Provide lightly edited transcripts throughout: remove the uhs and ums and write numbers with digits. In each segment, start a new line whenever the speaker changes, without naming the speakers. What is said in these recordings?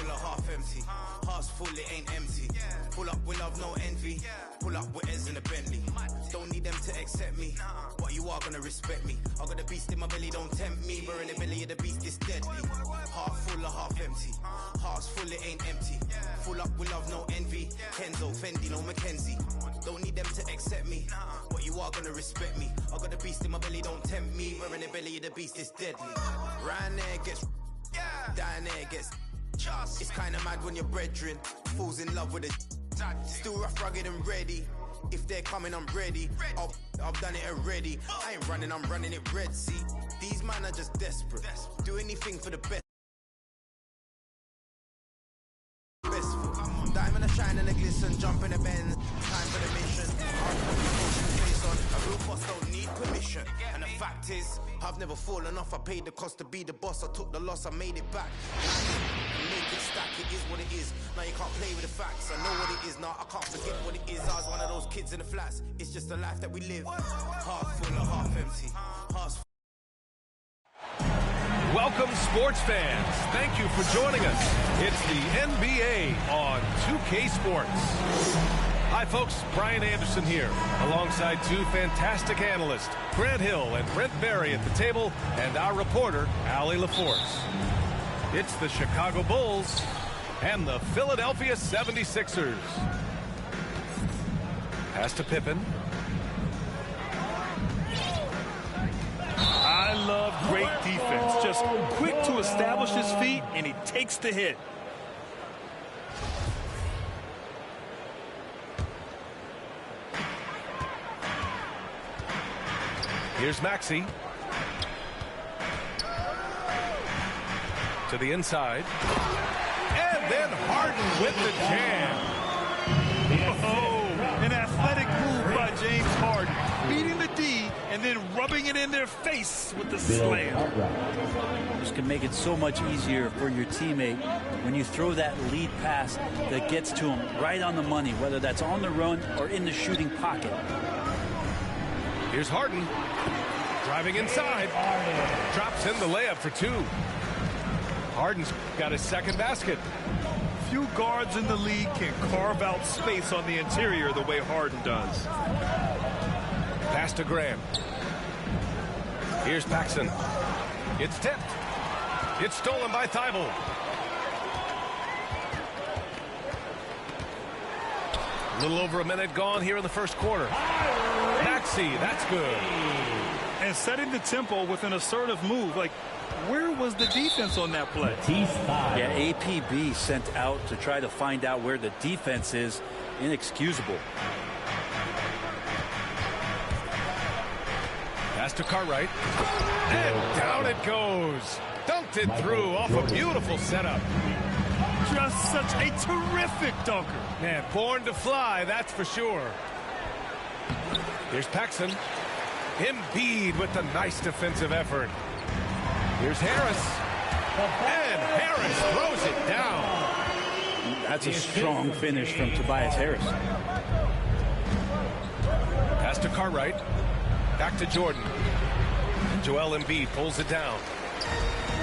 full or half empty. Heart's full, it ain't empty. Pull up with love, no envy. Pull up with Ez in a Bentley. Don't need them to accept me, but you are gonna respect me. I got the beast in my belly, don't tempt me. We're in the belly of the beast, it's deadly. Heart full or half empty. Heart's full, it ain't empty. Full up with love, no envy. Kenzo, Fendi, no Mackenzie. Don't need them to accept me, but you are gonna respect me. I got the beast in my belly, don't tempt me. We're in the belly of the beast, it's deadly. Round there gets, down there gets. It's kinda mad when your brethren falls in love with a. Still rough, rugged and ready. If they're coming, I'm ready. I've done it already. I ain't running, I'm running it Red Sea. These men are just desperate. Do anything for the best. Diamond a shine and a glisten, jump in a bend. Time for the mission. Face on. A real boss don't need permission. And the fact is, I've never fallen off. I paid the cost to be the boss. I took the loss, I made it back. Make it stack, it is what it is. Now you can't play with the facts. I know what it is now, I can't forget what it is. I was one of those kids in the flats. It's just the life that we live. Half full or half empty. Heart's
Welcome, sports fans. Thank you for joining us. It's the NBA on 2K Sports. Hi, folks. Brian Anderson here, alongside two fantastic analysts, Grant Hill and Brent Barry at the table, and our reporter, Allie LaForce. It's the Chicago Bulls and the Philadelphia 76ers. Pass to Pippen.
I love great defense. Just quick to establish his feet, and he takes the hit.
Here's Maxey. To the inside. And then Harden with the jam.
Oh, an athletic move by James Harden. Beating the D and then rubbing it in their face with the slam.
This can make it so much easier for your teammate when you throw that lead pass that gets to him right on the money, whether that's on the run or in the shooting pocket.
Here's Harden. Driving inside. Drops in the layup for two. Harden's got his second basket.
Few guards in the league can carve out space on the interior the way Harden does.
Pass to Graham. Here's Paxson. It's tipped. It's stolen by Thibault. A little over a minute gone here in the first quarter. Maxey, that's good.
And setting the tempo with an assertive move. Like, where was the defense on that play?
Yeah, APB sent out to try to find out where the defense is. Inexcusable.
Pass to Cartwright. And down it goes. Dunked it through off a beautiful setup.
Just such a terrific dunker.
Man, born to fly, that's for sure. Here's Paxson. Embiid with the nice defensive effort. Here's Harris. And Harris throws it down.
That's a strong finish from Tobias Harris.
Pass to Cartwright. Back to Jordan. And Joel Embiid pulls it down.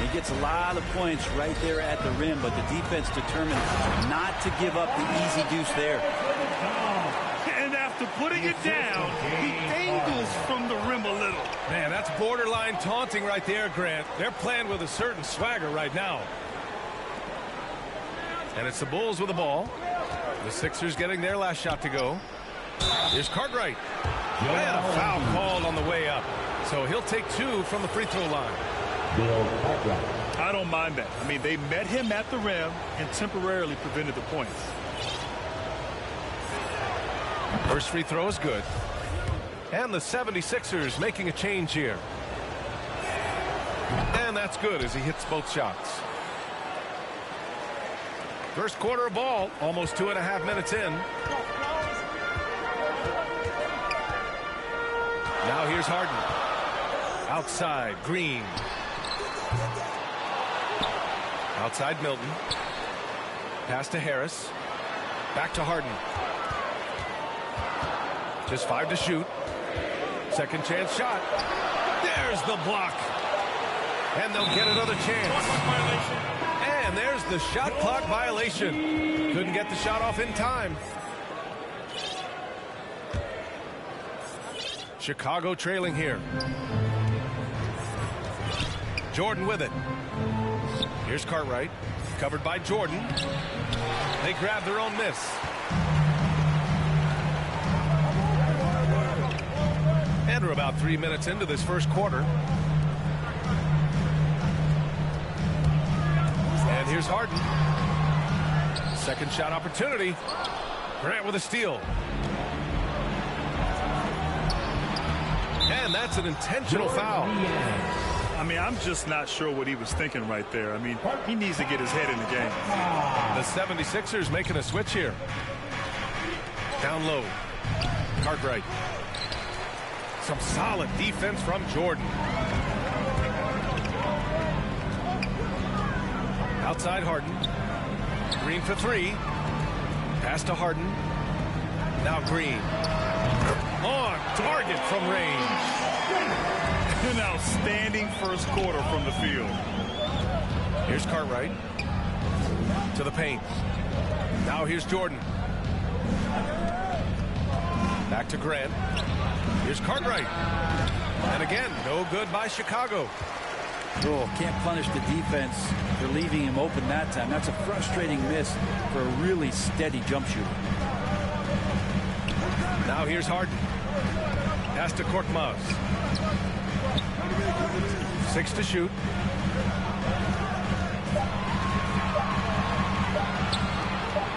He gets a lot of points right there at the rim, but the defense determined not to give up the easy deuce there.
And after putting it down, he angles from the rim a little.
Man, that's borderline taunting right there, Grant. They're playing with a certain swagger right now. And it's the Bulls with the ball. The Sixers getting their last shot to go. Here's Cartwright. And a foul called on the way up. So he'll take two from the free throw line.
I don't mind that. I mean, they met him at the rim and temporarily prevented the points.
First free throw is good. And the 76ers making a change here. And that's good as he hits both shots. First quarter of ball, almost 2.5 minutes in. Now here's Harden. Outside, Green. Outside, Milton. Pass to Harris. Back to Harden. Just 5 to shoot. Second chance shot. There's the block. And they'll get another chance. And there's the shot clock violation. Couldn't get the shot off in time. Chicago trailing here. Jordan with it. Here's Cartwright. Covered by Jordan. They grab their own miss. And we're about 3 minutes into this first quarter. And here's Harden. Second shot opportunity. Grant with a steal. And that's an intentional foul.
I mean, I'm just not sure what he was thinking right there. I mean, he needs to get his head in the game.
The 76ers making a switch here. Down low. Cartwright. Some solid defense from Jordan. Outside Harden. Green for three. Pass to Harden. Now Green. On target from range.
An outstanding first quarter from the field.
Here's Cartwright. To the paint. Now here's Jordan. Back to Grant. Here's Cartwright. And again, no good by Chicago.
Oh, can't punish the defense for leaving him open that time. That's a frustrating miss for a really steady jump shooter.
Now here's Harden. Pass to Korkmaz. 6 to shoot.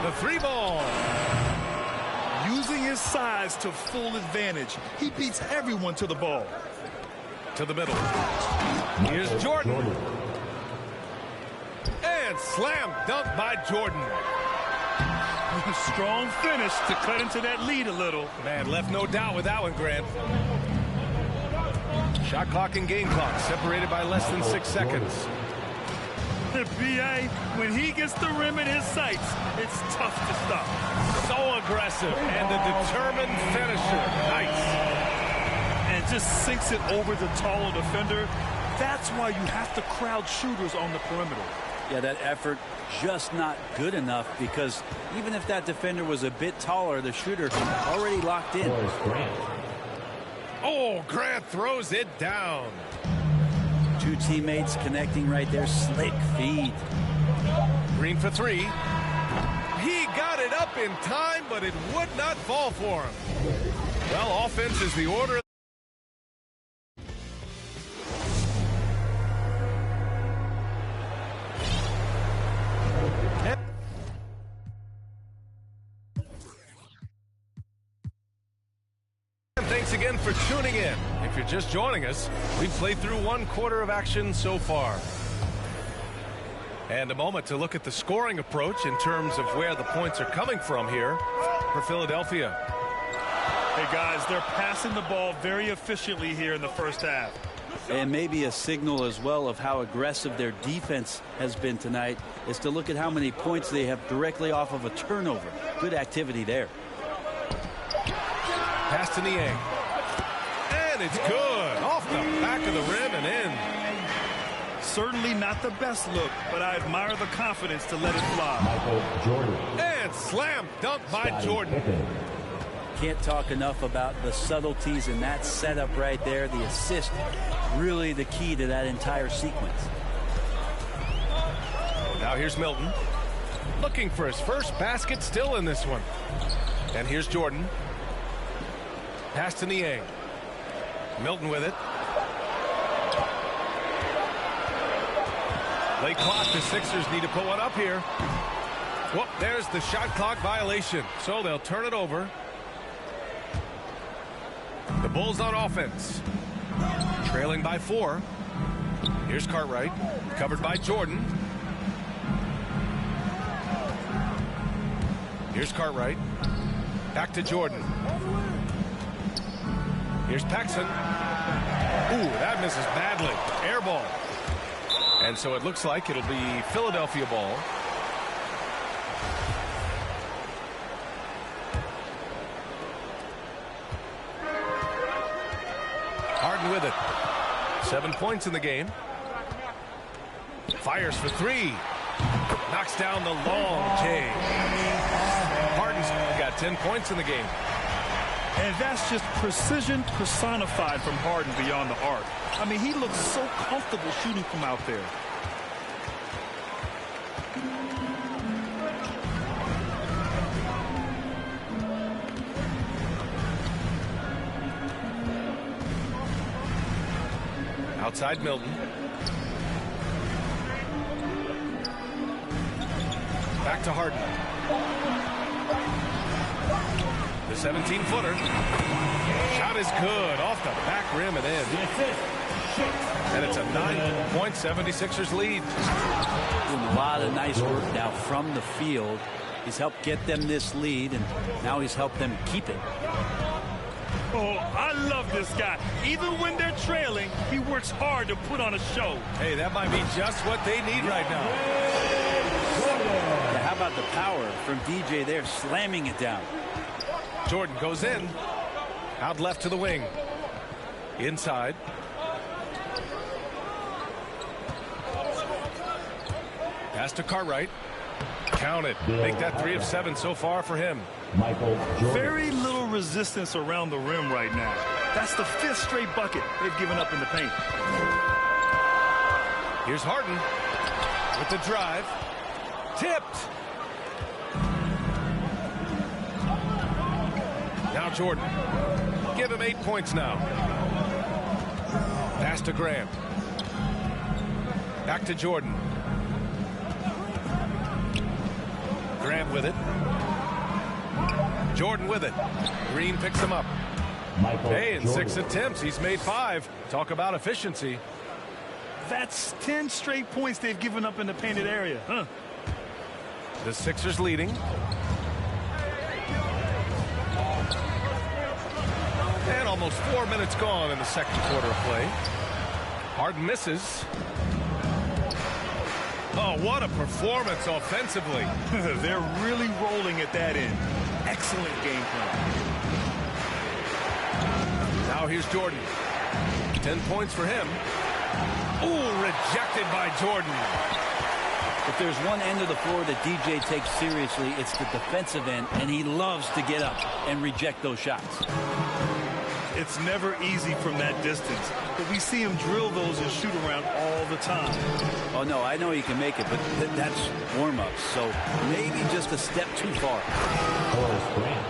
The three ball.
Using his size to full advantage. He beats everyone to the ball.
To the middle. Here's Jordan. And slam dunk by Jordan.
Strong finish to cut into that lead a little.
Man, left no doubt with that one, Grant. Shot clock and game clock separated by less than 6 seconds.
The BA, when he gets the rim in his sights, it's tough to stop.
So aggressive and a determined finisher. Nice.
And just sinks it over the taller defender. That's why you have to crowd shooters on the perimeter.
Yeah, that effort just not good enough, because even if that defender was a bit taller, the shooter already locked in.
Oh, Grant throws it down.
Two teammates connecting right there. Slick feed.
Green for three. He got it up in time, but it would not fall for him. Well, offense is the order. Thanks again for tuning in. If you're just joining us, we've played through 1 quarter of action so far. And a moment to look at the scoring approach in terms of where the points are coming from here for Philadelphia.
Hey, guys, they're passing the ball very efficiently here in the first half.
And maybe a signal as well of how aggressive their defense has been tonight is to look at how many points they have directly off of a turnover. Good activity there.
Pass to Niang. And it's good. Off the back of the rim and in.
Certainly not the best look, but I admire the confidence to let it fly.
And slam dunk by Jordan.
Can't talk enough about the subtleties in that setup right there. The assist, really the key to that entire sequence.
Now here's Milton. Looking for his first basket still in this one. And here's Jordan. Pass to Niang. Milton with it. Late clock. The Sixers need to put one up here. Whoop, there's the shot clock violation. So they'll turn it over. The Bulls on offense. Trailing by 4. Here's Cartwright. Covered by Jordan. Here's Cartwright. Back to Jordan. Here's Paxson. Ooh, that misses badly. Air ball. And so it looks like it'll be Philadelphia ball. Harden with it. 7 points in the game. Fires for 3. Knocks down the long J. Harden's got 10 points in the game.
And that's just precision personified from Harden beyond the arc. I mean, he looks so comfortable shooting from out there.
Outside Milton. Back to Harden. The 17-footer. Shot is good. Off the back rim and in. And it's a 9-point 76ers lead.
Doing a lot of nice work now from the field. He's helped get them this lead, and now he's helped them keep it.
Oh, I love this guy. Even when they're trailing, he works hard to put on a show.
Hey, that might be just what they need right now.
Yeah, how about the power from DJ there, slamming it down.
Jordan goes in. Out left to the wing. Inside. Pass to Cartwright. Count it. Make that 3 of 7 so far for him.
Michael Jordan.
Very little resistance around the rim right now. That's the 5th straight bucket they've given up in the paint.
Here's Harden with the drive. Tipped. Now Jordan. Give him 8 points now. Pass to Graham. Back to Jordan. Graham with it. Jordan with it. Green picks him up.
Michael
Hey, in
Jordan.
6 attempts, he's made 5. Talk about efficiency.
That's 10 straight points they've given up in the painted area. Huh?
The Sixers leading. And almost 4 minutes gone in the second quarter of play. Harden misses. Oh, what a performance offensively.
They're really rolling at that end. Excellent game plan.
Now here's Jordan. 10 points for him. Ooh, rejected by Jordan.
If there's one end of the floor that DJ takes seriously, it's the defensive end, and he loves to get up and reject those shots.
It's never easy from that distance, but we see him drill those and shoot around all the time.
Oh, no, I know he can make it, but that's warm-ups, so maybe just a step too far.
Horace Grant.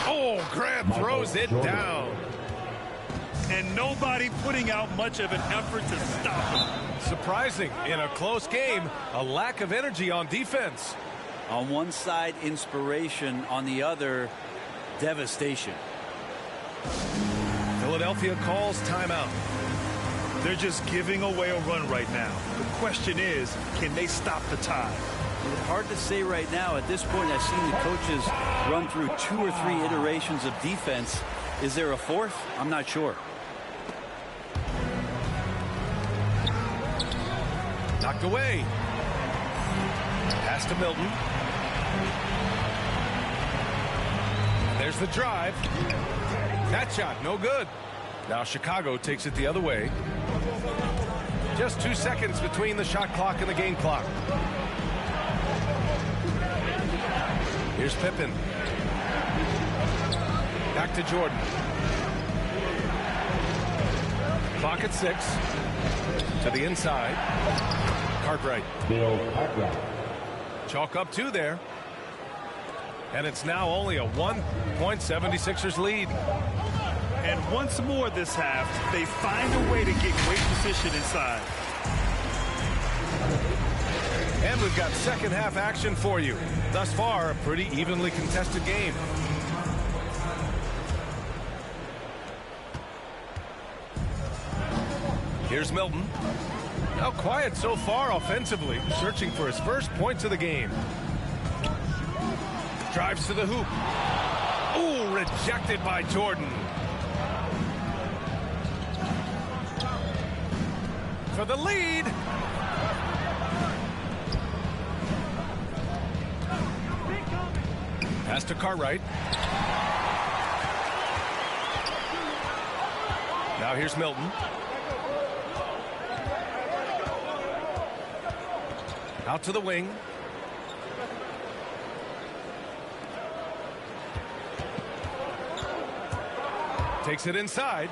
Oh, Graham throws it down.
And nobody putting out much of an effort to stop him.
Surprising. In a close game, a lack of energy on defense.
On one side, inspiration. On the other, devastation.
Philadelphia calls timeout.
They're just giving away a run right now. The question is, can they stop the tide?
Hard to say right now. At this point, I've seen the coaches run through 2 or 3 iterations of defense. Is there a 4th? I'm not sure.
Knocked away. Pass to Milton. There's the drive. That shot, no good. Now Chicago takes it the other way. Just 2 seconds between the shot clock and the game clock. Here's Pippen. Back to Jordan. Clock at 6. To the inside. Cartwright.
Bill Cartwright.
Chalk up 2 there. And it's now only a 1-point 76ers lead.
And once more this half, they find a way to get great position inside.
And we've got second half action for you. Thus far, a pretty evenly contested game. Here's Milton. Now quiet so far offensively, searching for his first points of the game. Drives to the hoop. Ooh, rejected by Jordan. For the lead. Pass to Cartwright. Now here's Milton. Out to the wing. Takes it inside.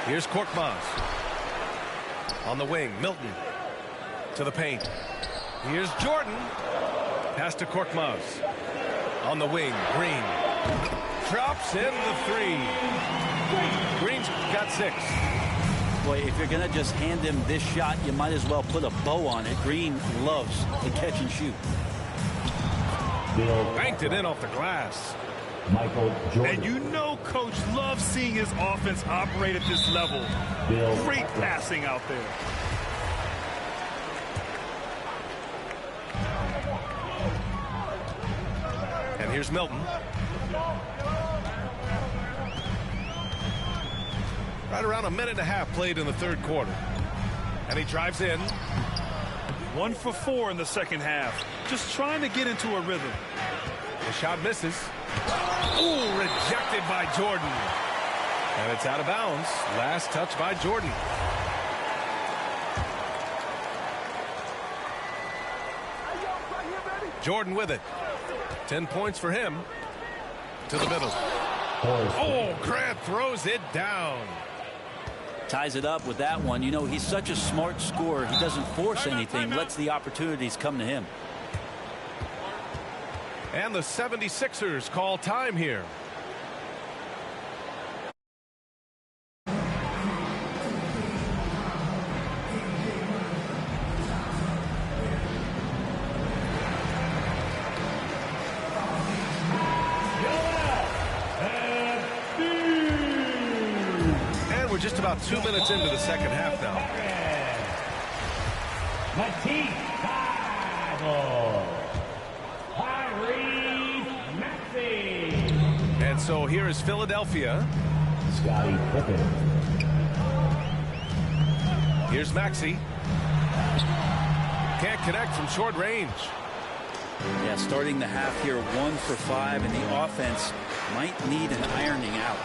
Here's Korkmaz. On the wing, Milton. To the paint. Here's Jordan. Pass to Korkmaz. On the wing, Green. Drops in the three. Green's got 6.
Boy, if you're going to just hand him this shot, you might as well put a bow on it. Green loves the catch and shoot.
Banked it in off the glass.
Michael Jordan.
And you know Coach loves seeing his offense operate at this level. Great passing out there.
And here's Milton. Right around a minute and a half played in the third quarter. And he drives in.
1 for 4 in the second half. Just trying to get into a rhythm.
The shot misses. Ooh, rejected by Jordan. And it's out of bounds. Last touch by Jordan. Jordan with it. 10 points for him. To the middle. Oh, Grant throws it down.
Ties it up with that one. You know, he's such a smart scorer. He doesn't force anything, lets the opportunities come to him.
And the 76ers call time here. And we're just about 2 minutes into the second half now. And so here is Philadelphia.
Scottie Pippen.
Here's Maxey. Can't connect from short range.
Yeah, starting the half here 1 for 5, and the offense might need an ironing out.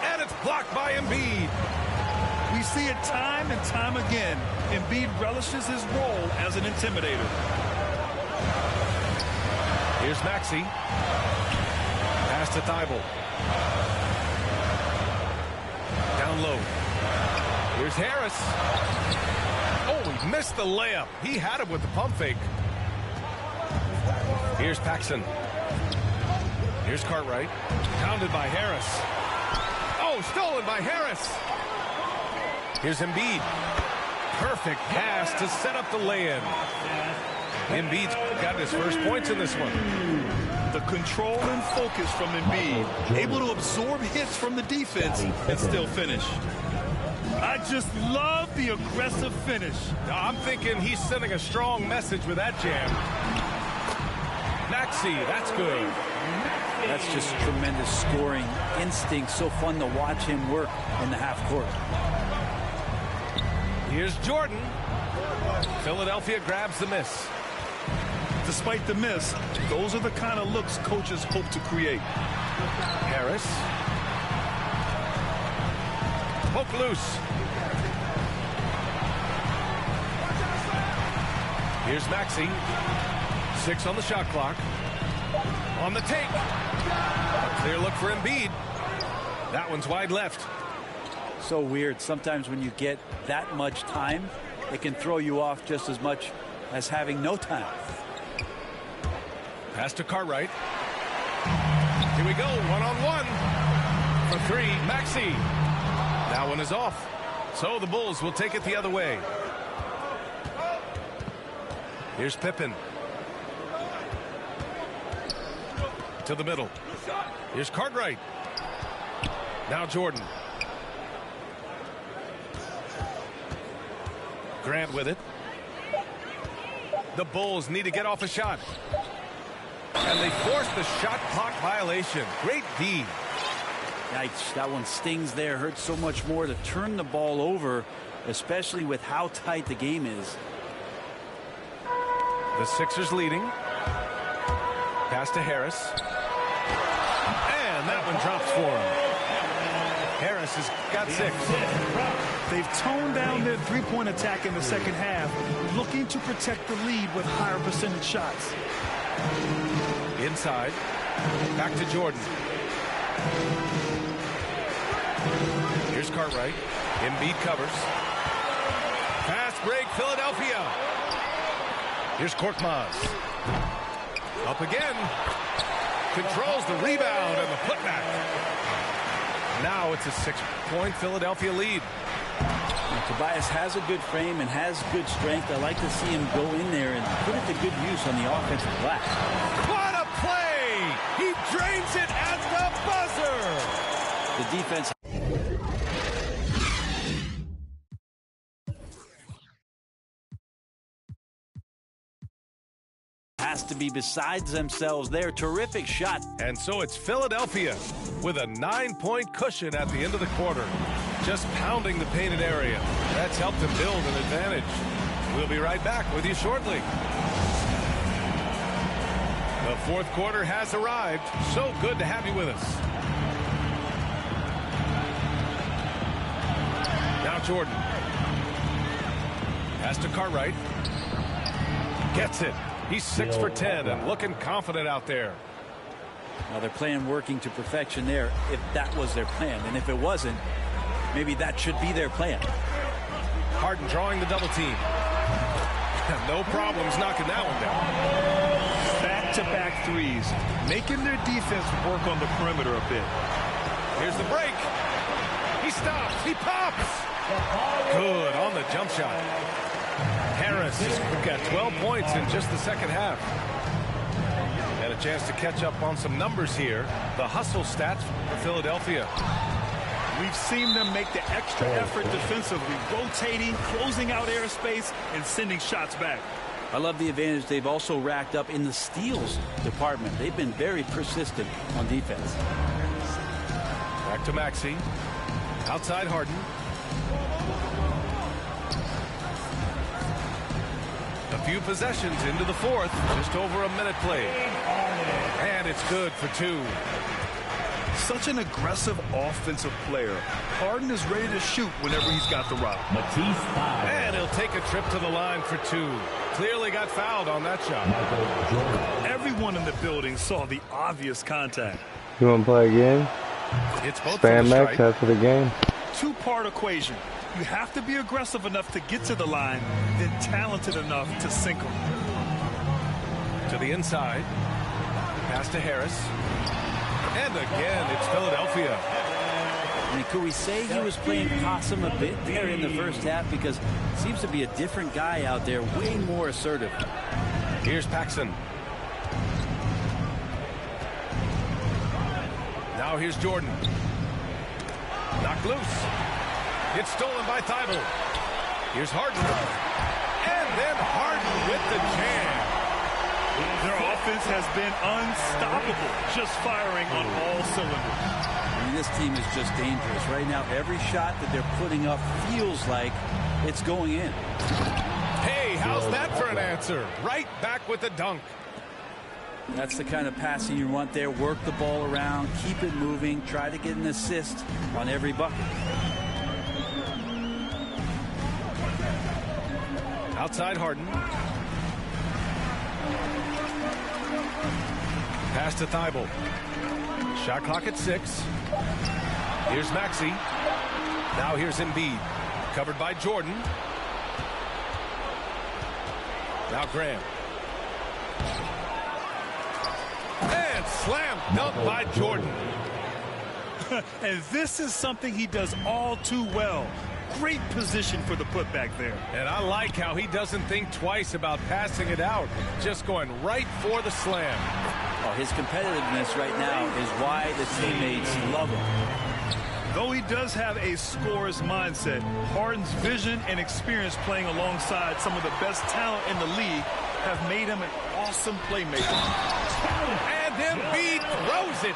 And it's blocked by Embiid.
We see it time and time again. Embiid relishes his role as an intimidator.
Here's Maxey. Pass to Thibault. Down low. Here's Harris. Oh, he missed the layup. He had him with the pump fake. Here's Paxson. Here's Cartwright. Pounded by Harris. Oh, stolen by Harris. Here's Embiid. Perfect pass to set up the lay-in. Embiid's got his first points in this one.
The control and focus from Embiid. Able to absorb hits from the defense and still finish. I just love the aggressive finish.
I'm thinking he's sending a strong message with that jam. Maxey, that's good.
That's just tremendous scoring instinct. So fun to watch him work in the half court.
Here's Jordan. Philadelphia grabs the miss.
Despite the miss, those are the kind of looks coaches hope to create.
Harris. Poke loose. Here's Maxey. 6 on the shot clock. On the take. A clear look for Embiid. That one's wide left.
So weird. Sometimes when you get that much time, it can throw you off just as much as having no time.
Pass to Cartwright. Here we go. 1-on-1. For 3, Maxey. That one is off. So the Bulls will take it the other way. Here's Pippen. To the middle. Here's Cartwright. Now Jordan. Grant with it. The Bulls need to get off a shot. And they force the shot clock violation. Great D.
Yikes, that one stings there. Hurts so much more to turn the ball over, especially with how tight the game is.
The Sixers leading. Pass to Harris. And that one drops for him. Harris has got 6.
They've toned down their three-point attack in the second half, looking to protect the lead with higher percentage shots.
Inside. Back to Jordan. Here's Cartwright. Embiid covers. Fast break, Philadelphia. Here's Korkmaz. Up again. Controls the rebound and the putback. Now it's a 6-point Philadelphia lead.
Now, Tobias has a good frame and has good strength. I like to see him go in there and put it to good use on the offensive glass.
What a play! He drains it at the buzzer!
The defense has to be besides themselves. They're terrific shot.
And so it's Philadelphia with a 9-point cushion at the end of the quarter. Just pounding the painted area. That's helped them build an advantage. We'll be right back with you shortly. The fourth quarter has arrived. So good to have you with us. Now Jordan. Pass to Cartwright. Gets it. He's 6 for 10 and looking confident out there.
Now they're playing working to perfection there if that was their plan. And if it wasn't, maybe that should be their plan.
Harden drawing the double team. No problems knocking that one down.
Back-to-back threes, making their defense work on the perimeter a bit.
Here's the break. He stops. He pops. Good on the jump shot. Harris has got 12 points in just the second half. And a chance to catch up on some numbers here. The hustle stats for Philadelphia.
We've seen them make the extra effort defensively, rotating, closing out airspace, and sending shots back.
I love the advantage they've also racked up in the steals department. They've been very persistent on defense.
Back to Maxey. Outside Harden. A few possessions into the fourth. Just over a minute played. And it's good for 2.
Such an aggressive offensive player. Harden is ready to shoot whenever he's got the rock.
And he'll take a trip to the line for 2. Clearly got fouled on that shot.
Everyone in the building saw the obvious contact.
You want to play a game?
It's both
Span Max after the game.
Two-part equation. You have to be aggressive enough to get to the line, then talented enough to sink them.
To the inside. Pass to Harris. And again, it's Philadelphia.
I mean, could we say he was playing possum a bit there in the first half? Because it seems to be a different guy out there, way more assertive.
Here's Paxson. Now here's Jordan. Knocked loose. It's stolen by Thibault. Here's Harden. And then Harden with the jam.
Their offense has been unstoppable, just firing on all cylinders.
I mean, this team is just dangerous. Right now, every shot that they're putting up feels like it's going in.
Hey, how's that for an answer? Right back with the dunk.
That's the kind of passing you want there. Work the ball around, keep it moving, try to get an assist on every bucket.
Outside Harden. Pass to Thibault. Shot clock at 6. Here's Maxey. Now here's Embiid. Covered by Jordan. Now Graham. And slam dunk by Jordan.
And this is something he does all too well. Great position for the putback there.
And I like how he doesn't think twice about passing it out. Just going right for the slam.
Oh, his competitiveness right now is why the teammates love him.
Though he does have a scorer's mindset, Harden's vision and experience playing alongside some of the best talent in the league have made him an awesome playmaker.
And Embiid throws it.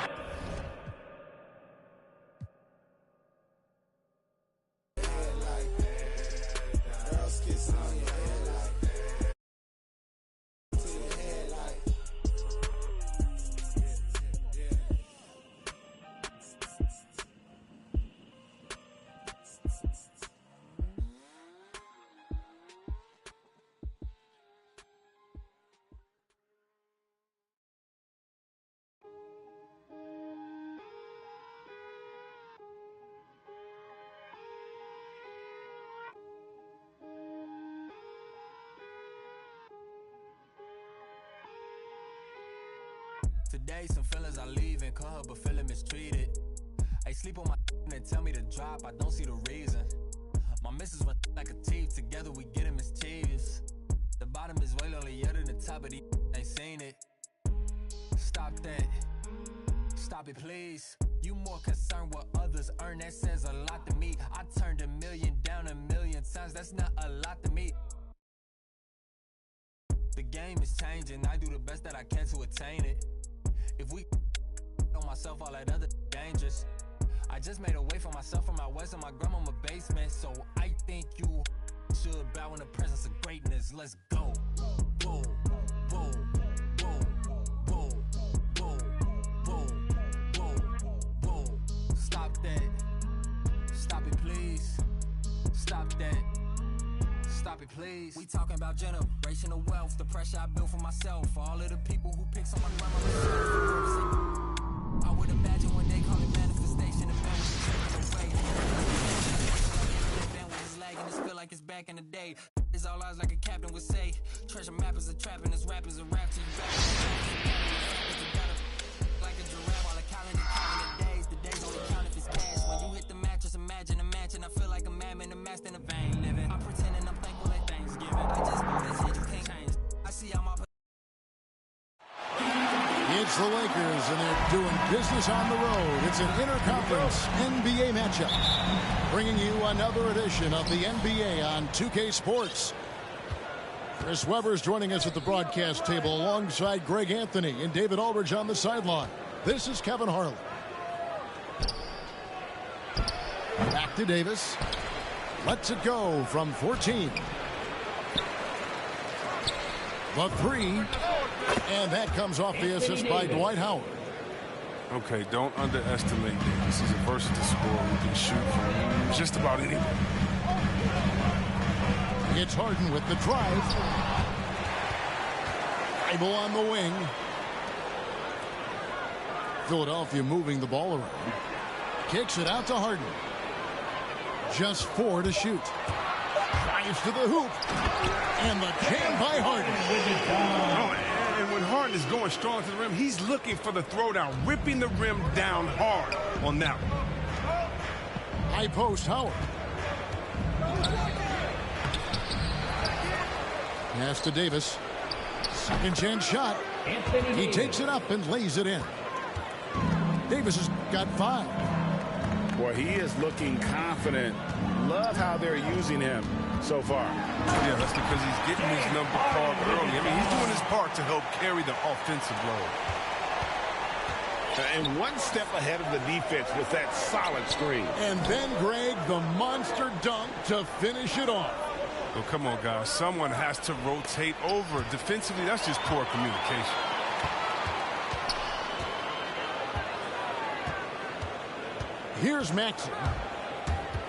Today, some feelings I leave and call her, but feeling mistreated. I sleep on my and tell me to drop, I don't see the reason. My missus went like a teeth, together we get mischievous. The bottom is way lonelier than the top of the ain't seen it. Stop that. Stop it, please. You more concerned what others earn, that says a lot to me. I turned 1 million down 1,000,000 times, that's not a lot to me. The game is changing, I do the best that I can to attain it. If we on myself, all that other dangerous. I just made a way for myself from my west and my grandmama basement. So I think you should bow in the presence of greatness. Let's go. Boom, boom, boom, boom, boom, boom, boom, boom. Stop that. Stop it, please. Stop that. Stop it, please. We talking about generational wealth, the pressure I built for myself, for all of the people who pick on my grandma. I would imagine one day call it manifestation. The man was taken away. It's lagging, it's feel like it's back in the day. It's all eyes like a captain would say. Treasure map is a trap and this rap is a rap to you back. Like a giraffe while I counting the days. The days only count if it's cash. When you hit the mattress, imagine a mansion. I feel like a madman, a master in a vein living. I'm pretending I'm thankful that Thanksgiving. I just know that shit you can't change. I see how my
It's the Lakers, and they're doing business on the road. It's an interconference NBA matchup, bringing you another edition of the NBA on 2K Sports. Chris Webber's joining us at the broadcast table alongside Greg Anthony and David Aldridge on the sideline. This is Kevin Harlan. Back to Davis. Lets it go from 14. The three. And that comes off the assist by Dwight Howard.
Okay, don't underestimate Davis. He's a versatile scorer who can shoot from just about anywhere.
It's Harden with the drive. Dribble on the wing. Philadelphia moving the ball around. Kicks it out to Harden. Just 4 to shoot. Drives to the hoop. And the jam by Harden.
And when Harden is going strong to the rim, he's looking for the throwdown, ripping the rim down hard on that one.
High post, Howard. Pass to Davis. Second chance shot. He takes it up and lays it in. Davis has got 5.
Boy, he is looking confident. Love how they're using him so far.
Yeah, that's because he's getting his number called early. I mean, he's doing his part to help carry the offensive load.
And one step ahead of the defense with that solid screen.
And then, Greg, the monster dunk to finish it off.
Well, come on, guys. Someone has to rotate over. Defensively, that's just poor communication.
Here's Maxey.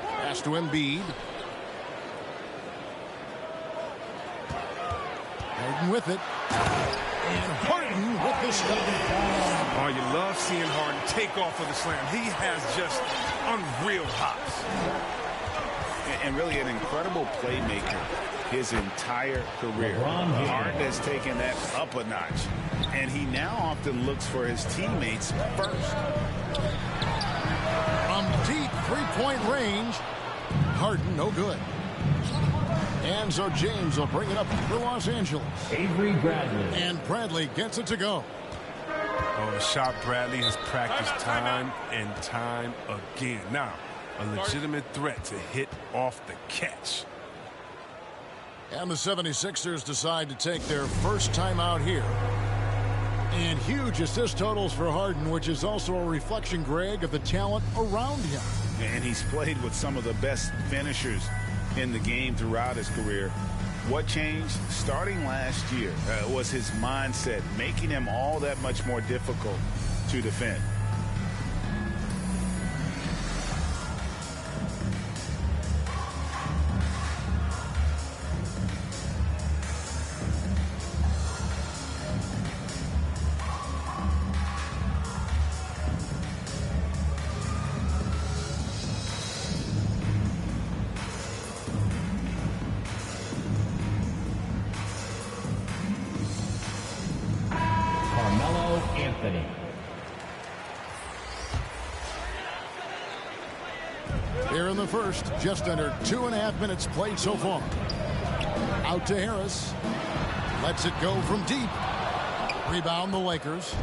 Pass to Embiid. Harden with it. And Harden with the stop.
Oh, you love seeing Harden take off with the slam. He has just unreal hops.
And really an incredible playmaker his entire career. Harden has taken that up a notch. And he now often looks for his teammates first.
From deep three-point range, Harden no good. And so James will bring it up for Los Angeles.
Avery Bradley.
And Bradley gets it to go.
Oh, the shot Bradley has practiced time and time again. Now, a legitimate threat to hit off the catch.
And the 76ers decide to take their first time out here. And huge assist totals for Harden, which is also a reflection, Greg, of the talent around him.
And he's played with some of the best finishers in the game throughout his career. What changed starting last year was his mindset, making him all that much more difficult to defend.
Anthony.
Here in the first, just under 2.5 minutes played so far. Out to Harris. Lets it go from deep. Rebound the Lakers.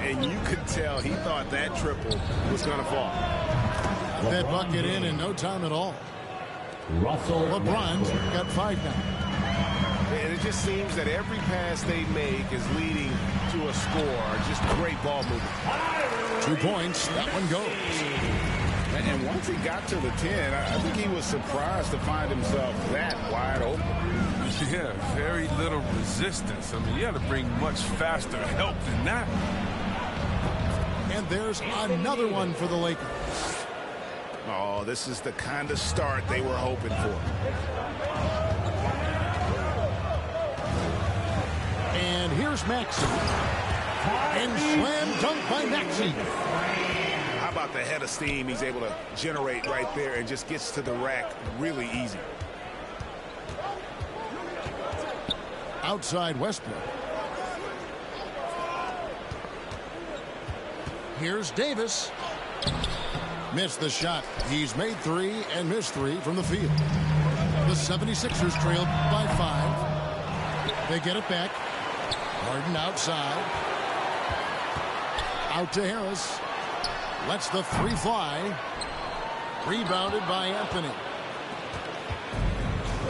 And you could tell he thought that triple was going to fall.
That bucket in no time at all.
Russell
LeBron's got 5 now.
And it just seems that every pass they make is leading to a score. Just great ball movement.
2 points. That one goes.
And once he got to the 10, I think he was surprised to find himself that wide open.
Yeah, very little resistance. I mean, you had to bring much faster help than that.
And there's another one for the Lakers.
Oh, this is the kind of start they were hoping for.
And here's Maxey. And slam dunk by Maxey.
How about the head of steam he's able to generate right there and just gets to the rack really easy.
Outside Westbrook. Here's Davis. Missed the shot. He's made 3 and missed 3 from the field. The 76ers trailed by 5. They get it back. Harden outside. Out to Harris. Lets the 3 fly. Rebounded by Anthony.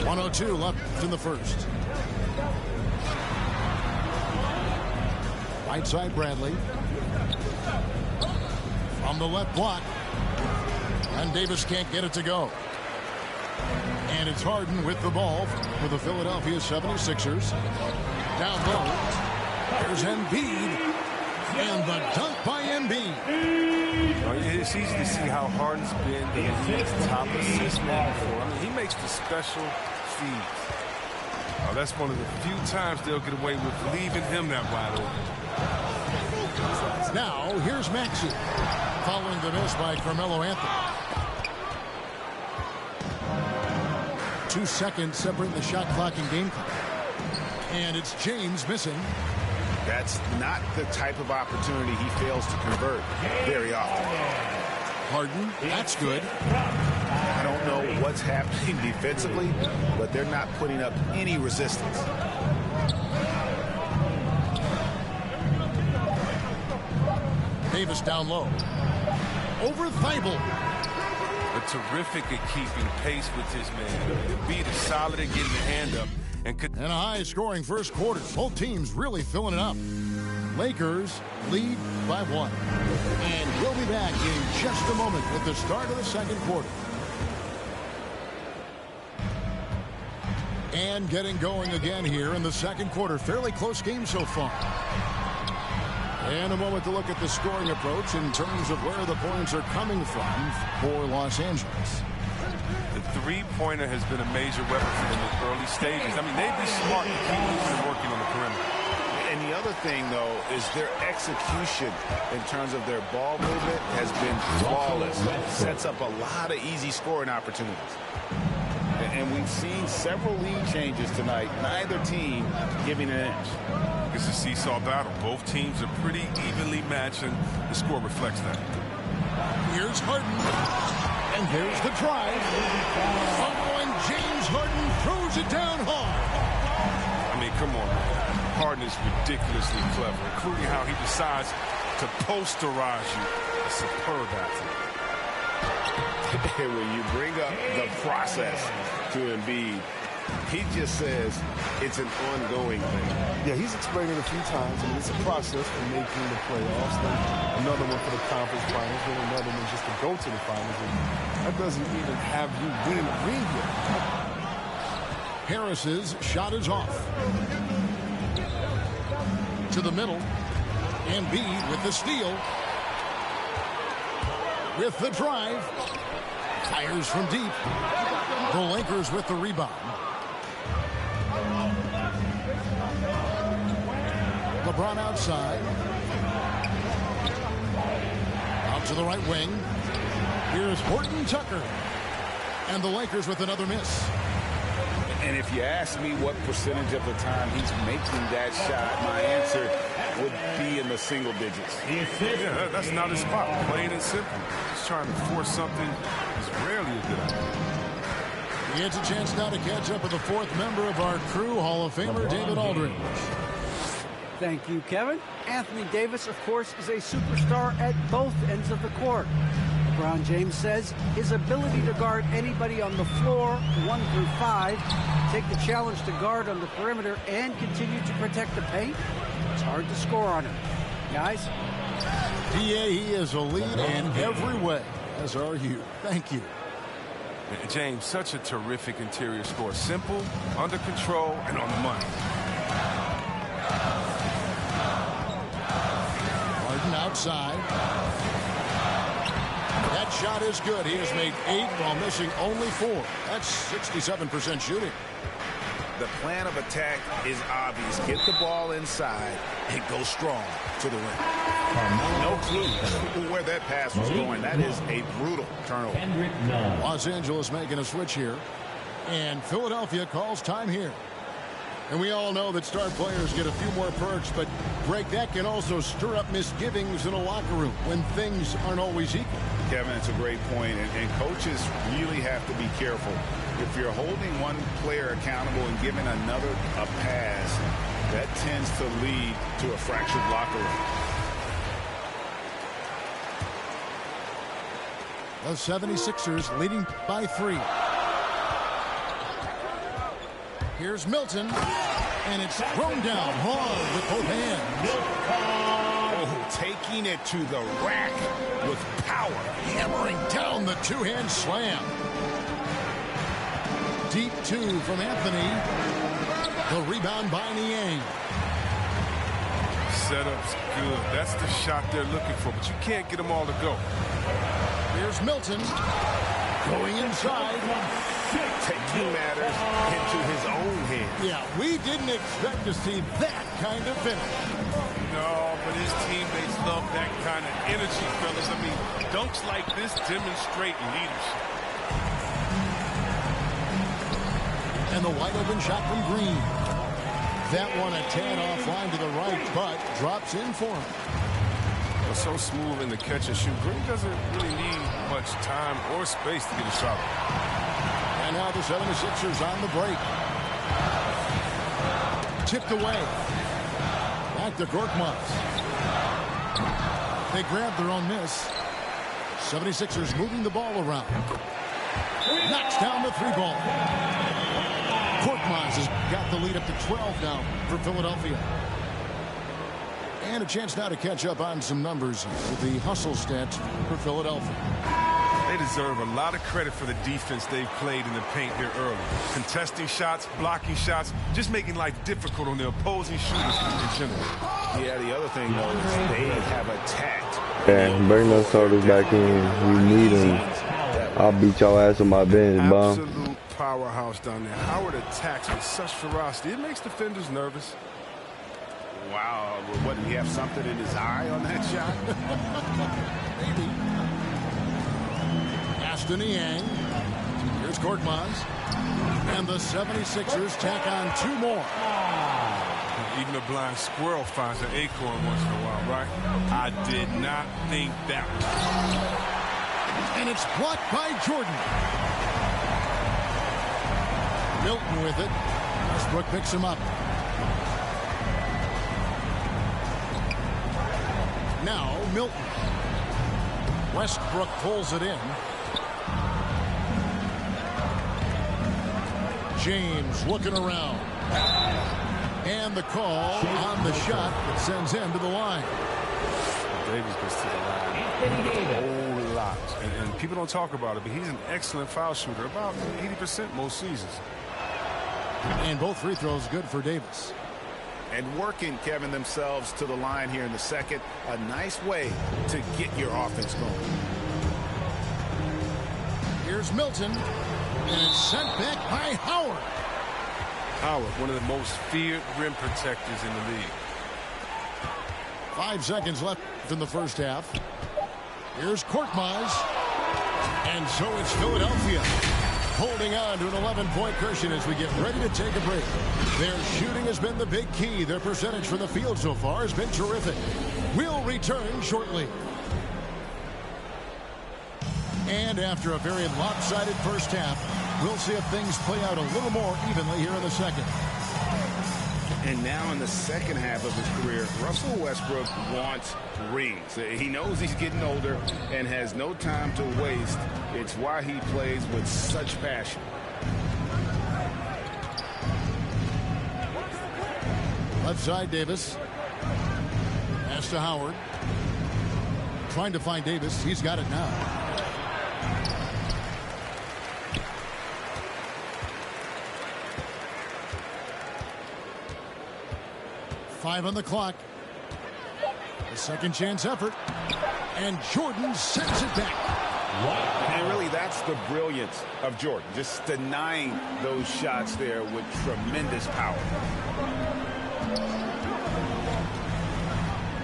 1:02 left in the first. Right side Bradley. From the left block. And Davis can't get it to go. And it's Harden with the ball for the Philadelphia 76ers. Down low. There's Embiid. And the dunk by Embiid.
It's easy to see how Harden's been the league's top assist man before. I mean, he makes the special feeds. That's one of the few times they'll get away with leaving him that wide open.
Now, here's Maxey. Following the miss by Carmelo Anthony. 2 seconds separating the shot clock and game clock. And it's James missing.
That's not the type of opportunity he fails to convert very often.
Harden, that's good.
I don't know what's happening defensively, but they're not putting up any resistance.
Davis down low. Over Thibault.
But terrific at keeping pace with his man. Embiid is solid at getting the hand up. And
a high-scoring first quarter. Both teams really filling it up. Lakers lead by 1. And we'll be back in just a moment with the start of the second quarter. And getting going again here in the second quarter. Fairly close game so far. And a moment to look at the scoring approach in terms of where the points are coming from for Los Angeles.
The three-pointer has been a major weapon for them in the early stages. I mean, they'd be smart to keep working on the perimeter.
And the other thing, though, is their execution in terms of their ball movement has been flawless. Sets up a lot of easy scoring opportunities. And we've seen several lead changes tonight. Neither team giving an inch.
It's a seesaw battle. Both teams are pretty evenly matched, and the score reflects that.
Here's Harden. And there's the drive. Oh, and James Harden throws it down hard.
I mean, come on, man. Harden is ridiculously clever, including how he decides to posterize you. A superb athlete.
And when you bring up the process to Embiid, he just says it's an ongoing thing.
Yeah, he's explained it a few times. I mean, it's a process for making the playoffs. Then another one for the conference finals. Then another one just to go to the finals. And that doesn't even have you winning the ring yet.
Harris's shot is off. To the middle. Embiid with the steal. With the drive. Fires from deep. The Lakers with the rebound. LeBron outside. Out to the right wing. Here's Horton Tucker. And the Lakers with another miss.
And if you ask me what percentage of the time he's making that shot, my answer would be in the single digits.
Yeah, that's not his spot, plain and simple. Just trying to force something is rarely a good idea.
He gets a chance now to catch up with the fourth member of our crew, Hall of Famer David Aldridge.
Thank you, Kevin. Anthony Davis, of course, is a superstar at both ends of the court. LeBron James says his ability to guard anybody on the floor, 1 through 5, take the challenge to guard on the perimeter, and continue to protect the paint, it's hard to score on him. Guys?
DA, he is a lead in every way, as are you. Thank you.
James, such a terrific interior score. Simple, under control, and on the money.
Harden outside. That shot is good. He has made 8 while missing only 4. That's 67% shooting.
The plan of attack is obvious. Get the ball inside and go strong to the rim. No clue where that pass was going. That is a brutal turnover.
Los Angeles making a switch here. And Philadelphia calls time here. And we all know that star players get a few more perks, but Greg, that can also stir up misgivings in a locker room when things aren't always equal.
Kevin, it's a great point, and coaches really have to be careful. If you're holding one player accountable and giving another a pass, that tends to lead to a fractured locker room.
The 76ers leading by 3. Here's Milton, and it's thrown down hard with both hands.
Oh, taking it to the rack with power.
Hammering down the two-hand slam. Deep 2 from Anthony. The rebound by Niang.
Setup's good. That's the shot they're looking for, but you can't get them all to go.
Here's Milton. Going inside.
Taking matters into his own hands.
Yeah, we didn't expect to see that kind of finish.
No, but his teammates love that kind of energy, fellas. I mean, dunks like this demonstrate leadership.
And the wide open shot from Green. That one a tad offline to the right, but drops in for him.
So smooth in the catch and shoot. Green doesn't really need much time or space to get a shot.
And now the 76ers on the break. Tipped away. Back to Korkmaz. They grab their own miss. 76ers moving the ball around. Knocks down the 3-ball. Korkmaz has got the lead up to 12 now for Philadelphia. And a chance now to catch up on some numbers with the hustle stats for Philadelphia.
They deserve a lot of credit for the defense they've played in the paint here early. Contesting shots, blocking shots, just making life difficult on the opposing shooters in general.
Yeah, the other thing, though, is they have attacked.
Yeah, bring those starters back in. You need them. I'll beat y'all ass on my bench, bum.
Absolute powerhouse down there. Howard attacks with such ferocity. It makes defenders nervous.
Wow, what, did he have something in his eye on that shot?
Maybe. Ashton Niang. Here's Korkmaz. And the 76ers tack on 2 more.
Even a blind squirrel finds an acorn once in a while, right? I did not think that.
And it's blocked by Jordan. Milton with it. Westbrook picks him up. Now Milton. Westbrook pulls it in. James looking around. And the call on the shot that sends him to the line.
Davis gets to the line a whole lot. And people don't talk about it, but he's an excellent foul shooter, about 80% most seasons.
And both free throws good for Davis.
And working, Kevin, themselves to the line here in the second. A nice way to get your offense going.
Here's Milton. And it's sent back by Howard.
Howard, one of the most feared rim protectors in the league.
5 seconds left in the first half. Here's Korkmaz. And so it's Philadelphia. holding on to an 11-point cushion as we get ready to take a break. Their shooting has been the big key. Their percentage from the field so far has been terrific. We'll return shortly. And after a very lopsided first half, we'll see if things play out a little more evenly here in the second.
And now in the second half of his career, Russell Westbrook wants rings. He knows he's getting older and has no time to waste. It's why he plays with such passion.
Left side, Davis. Pass to Howard. Trying to find Davis. He's got it now. Five on the clock. A second chance effort. And Jordan sends it back.
And really, that's the brilliance of Jordan. Just denying those shots there with tremendous power.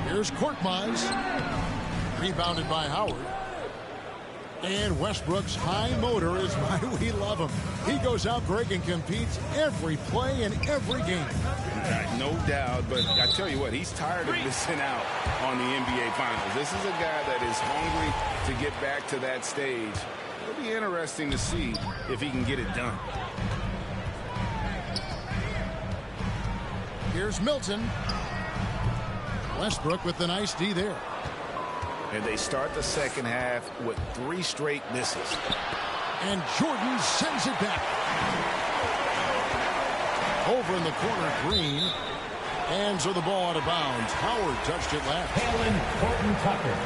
Here's Korkmaz. Rebounded by Howard. And Westbrook's high motor is why we love him. He goes out, Greg, and competes every play in every game.
No doubt, but I tell you what, he's tired of missing out on the NBA Finals. This is a guy that is hungry to get back to that stage. It'll be interesting to see if he can get it done.
Here's Milton. Westbrook with the nice D there.
And they start the second half with 3 straight misses.
And Jordan sends it back. Over in the corner, Green. Hands of the ball out of bounds. Howard touched it last.
Talen Horton-Tucker.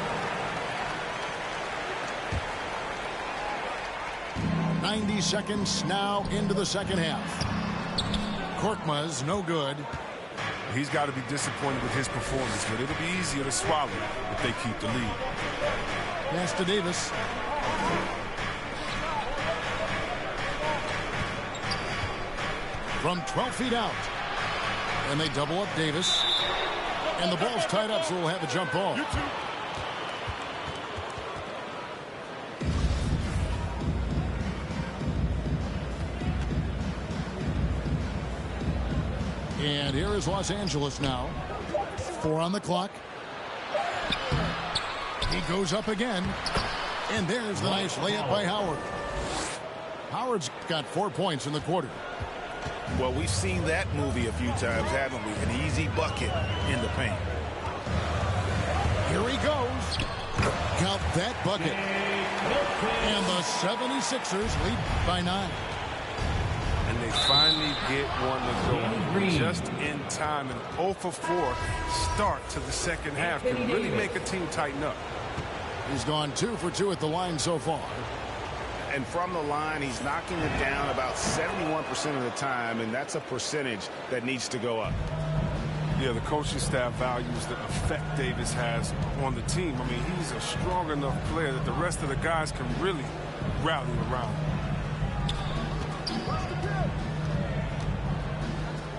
90 seconds now into the second half. Korkmaz, no good.
He's got to be disappointed with his performance, but it'll be easier to swallow if they keep the lead.
Pass to Davis. From 12 feet out. And they double up Davis. And the ball's tied up, so we'll have a jump ball. And here is Los Angeles now. 4 on the clock. He goes up again. And there's the nice layup by Howard. Howard's got 4 points in the quarter.
Well, we've seen that movie a few times, haven't we? An easy bucket in the paint.
Here he goes. Count that bucket. And the 76ers lead by 9.
And they finally get one to go just in time. An 0 for 4 start to the second half can really make a team tighten up.
He's gone 2 for 2 at the line so far.
And from the line, he's knocking it down about 71% of the time, and that's a percentage that needs to go up.
Yeah, the coaching staff values the effect Davis has on the team. I mean, he's a strong enough player that the rest of the guys can really rally around.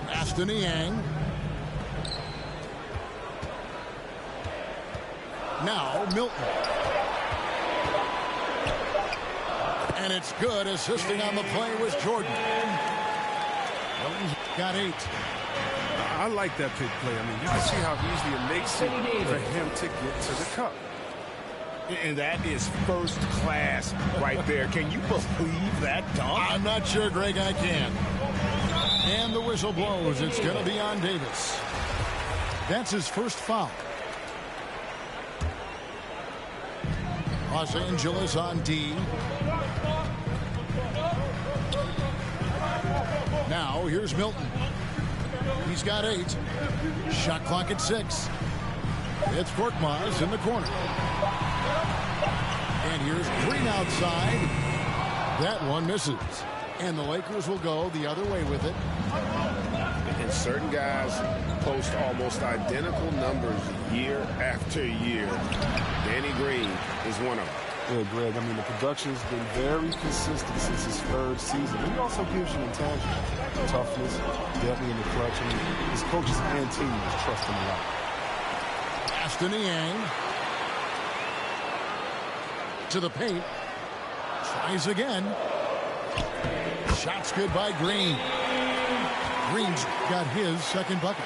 Pass to Niang. Now Milton. And it's good. Assisting on the play was Jordan. Milton's got 8.
I like that big play. I mean, you can see how easily it makes it for him to get to the cup.
And that is first class right there. Can you believe that dunk?
I'm not sure, Greg, I can. And the whistle blows. It's going to be on Davis. That's his first foul. Los Angeles on D. Now here's Milton. He's got 8. Shot clock at 6. It's Korkmaz in the corner. And here's Green outside. That one misses. And the Lakers will go the other way with it.
And certain guys post almost identical numbers year after year. Danny Green is one of them.
Yeah, Greg, I mean, the production's been very consistent since his 3rd season. He also gives you intangibles. Toughness, definitely in the clutch. I mean, his coaches and team just trust him a lot.
Pass to Niang. To the paint. Tries again. Shot's good by Green. Green's got his second bucket.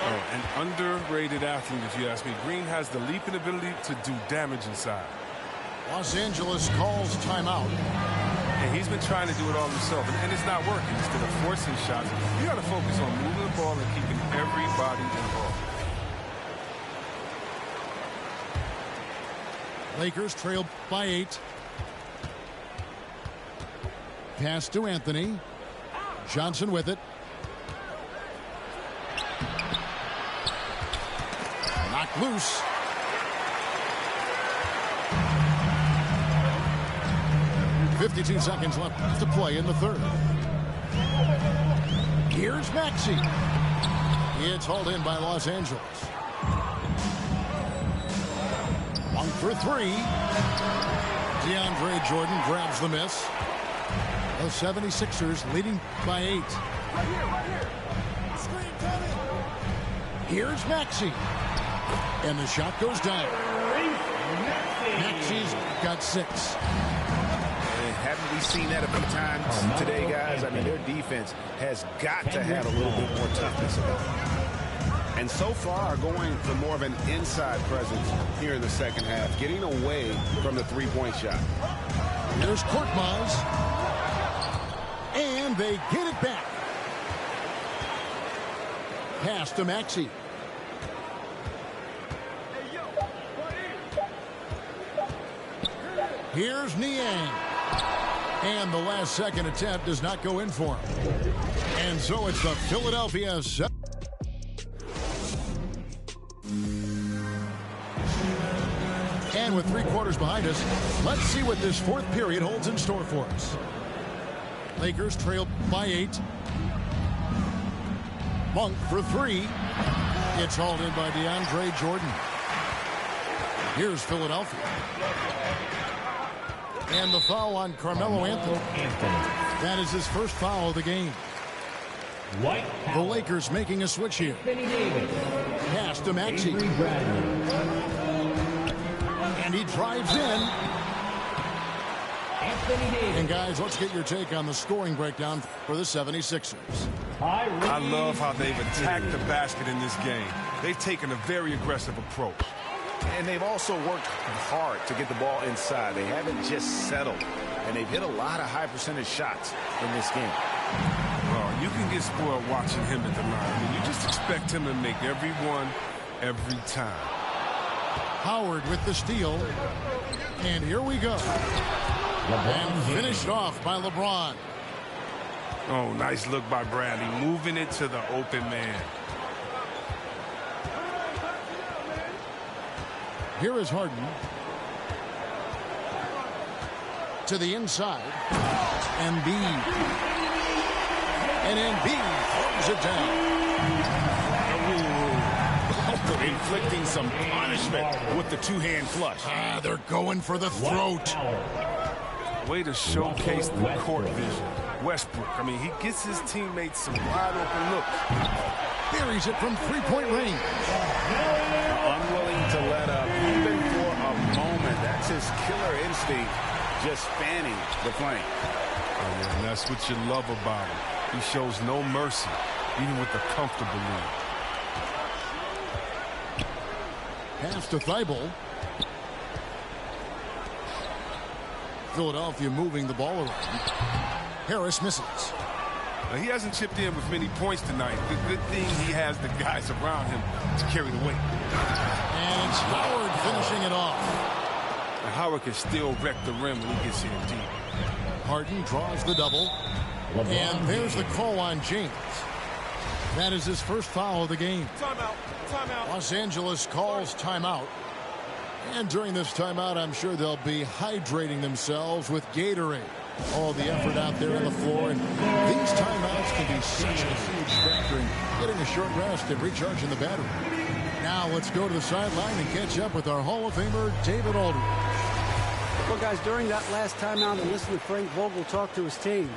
Oh, an underrated athlete, if you ask me. Green has the leaping ability to do damage inside.
Los Angeles calls timeout.
And he's been trying to do it all himself, and it's not working. Instead of forcing shots, you got to focus on moving the ball and keeping everybody involved.
Lakers trail by 8. Pass to Anthony. Johnson with it. Knocked loose. .52 seconds left to play in the third. Here's Maxey. It's hauled in by Los Angeles. 1 for 3. DeAndre Jordan grabs the miss. The 76ers leading by 8. Here's Maxey. And the shot goes down. Maxey's got 6.
Haven't we seen that a few times today, guys? I mean, their defense has got to have a little bit more toughness about it. And so far are going for more of an inside presence here in the second half, getting away from the three-point shot.
There's Korkmaz. And they get it back. Pass to Maxey. Here's Niang. And the last second attempt does not go in for him. And so it's the Philadelphia 7. And with 3 quarters behind us, let's see what this fourth period holds in store for us. Lakers trail by 8. Monk for 3. It's hauled in by DeAndre Jordan. Here's Philadelphia. And the foul on Carmelo Anthony. That is his first foul of the game. The Lakers making a switch here. Pass to Maxey. And he drives in. And guys, let's get your take on the scoring breakdown for the 76ers.
I love how they've attacked the basket in this game. They've taken a very aggressive approach.
And they've also worked hard to get the ball inside. They haven't just settled. And they've hit a lot of high percentage shots in this game.
Well, you can get spoiled watching him at the line. I mean, you just expect him to make every one, every time.
Howard with the steal. And here we go. And finished off by LeBron.
Oh, nice look by Bradley, moving it to the open man.
Here is Harden. To the inside. Embiid. And Embiid throws it down.
Inflicting some punishment with the two-hand flush.
They're going for the throat.
Way to showcase the court vision. Westbrook, I mean, he gets his teammates some wide-open looks.
Buries it from three-point range.
Unwilling to let up, even for a moment. That's his killer instinct, just fanning the flame.
Oh, yeah, and that's what you love about him. He shows no mercy, even with a comfortable lead.
Pass to Thibault. Philadelphia moving the ball around. Harris misses.
Now, he hasn't chipped in with many points tonight. The good thing he has the guys around him to carry the weight.
And it's Howard finishing it off.
And Howard can still wreck the rim when he gets in deep.
Harden draws the double. And there's the call on James. That is his first foul of the game.
Timeout. Timeout.
Los Angeles calls timeout. And during this timeout, I'm sure they'll be hydrating themselves with Gatorade. All the effort out there on the floor. And these timeouts can be such a huge factor in getting a short rest and recharging the battery. Now let's go to the sideline and catch up with our Hall of Famer, David Aldridge.
Well, guys, during that last timeout and listen to Frank Vogel talk to his team,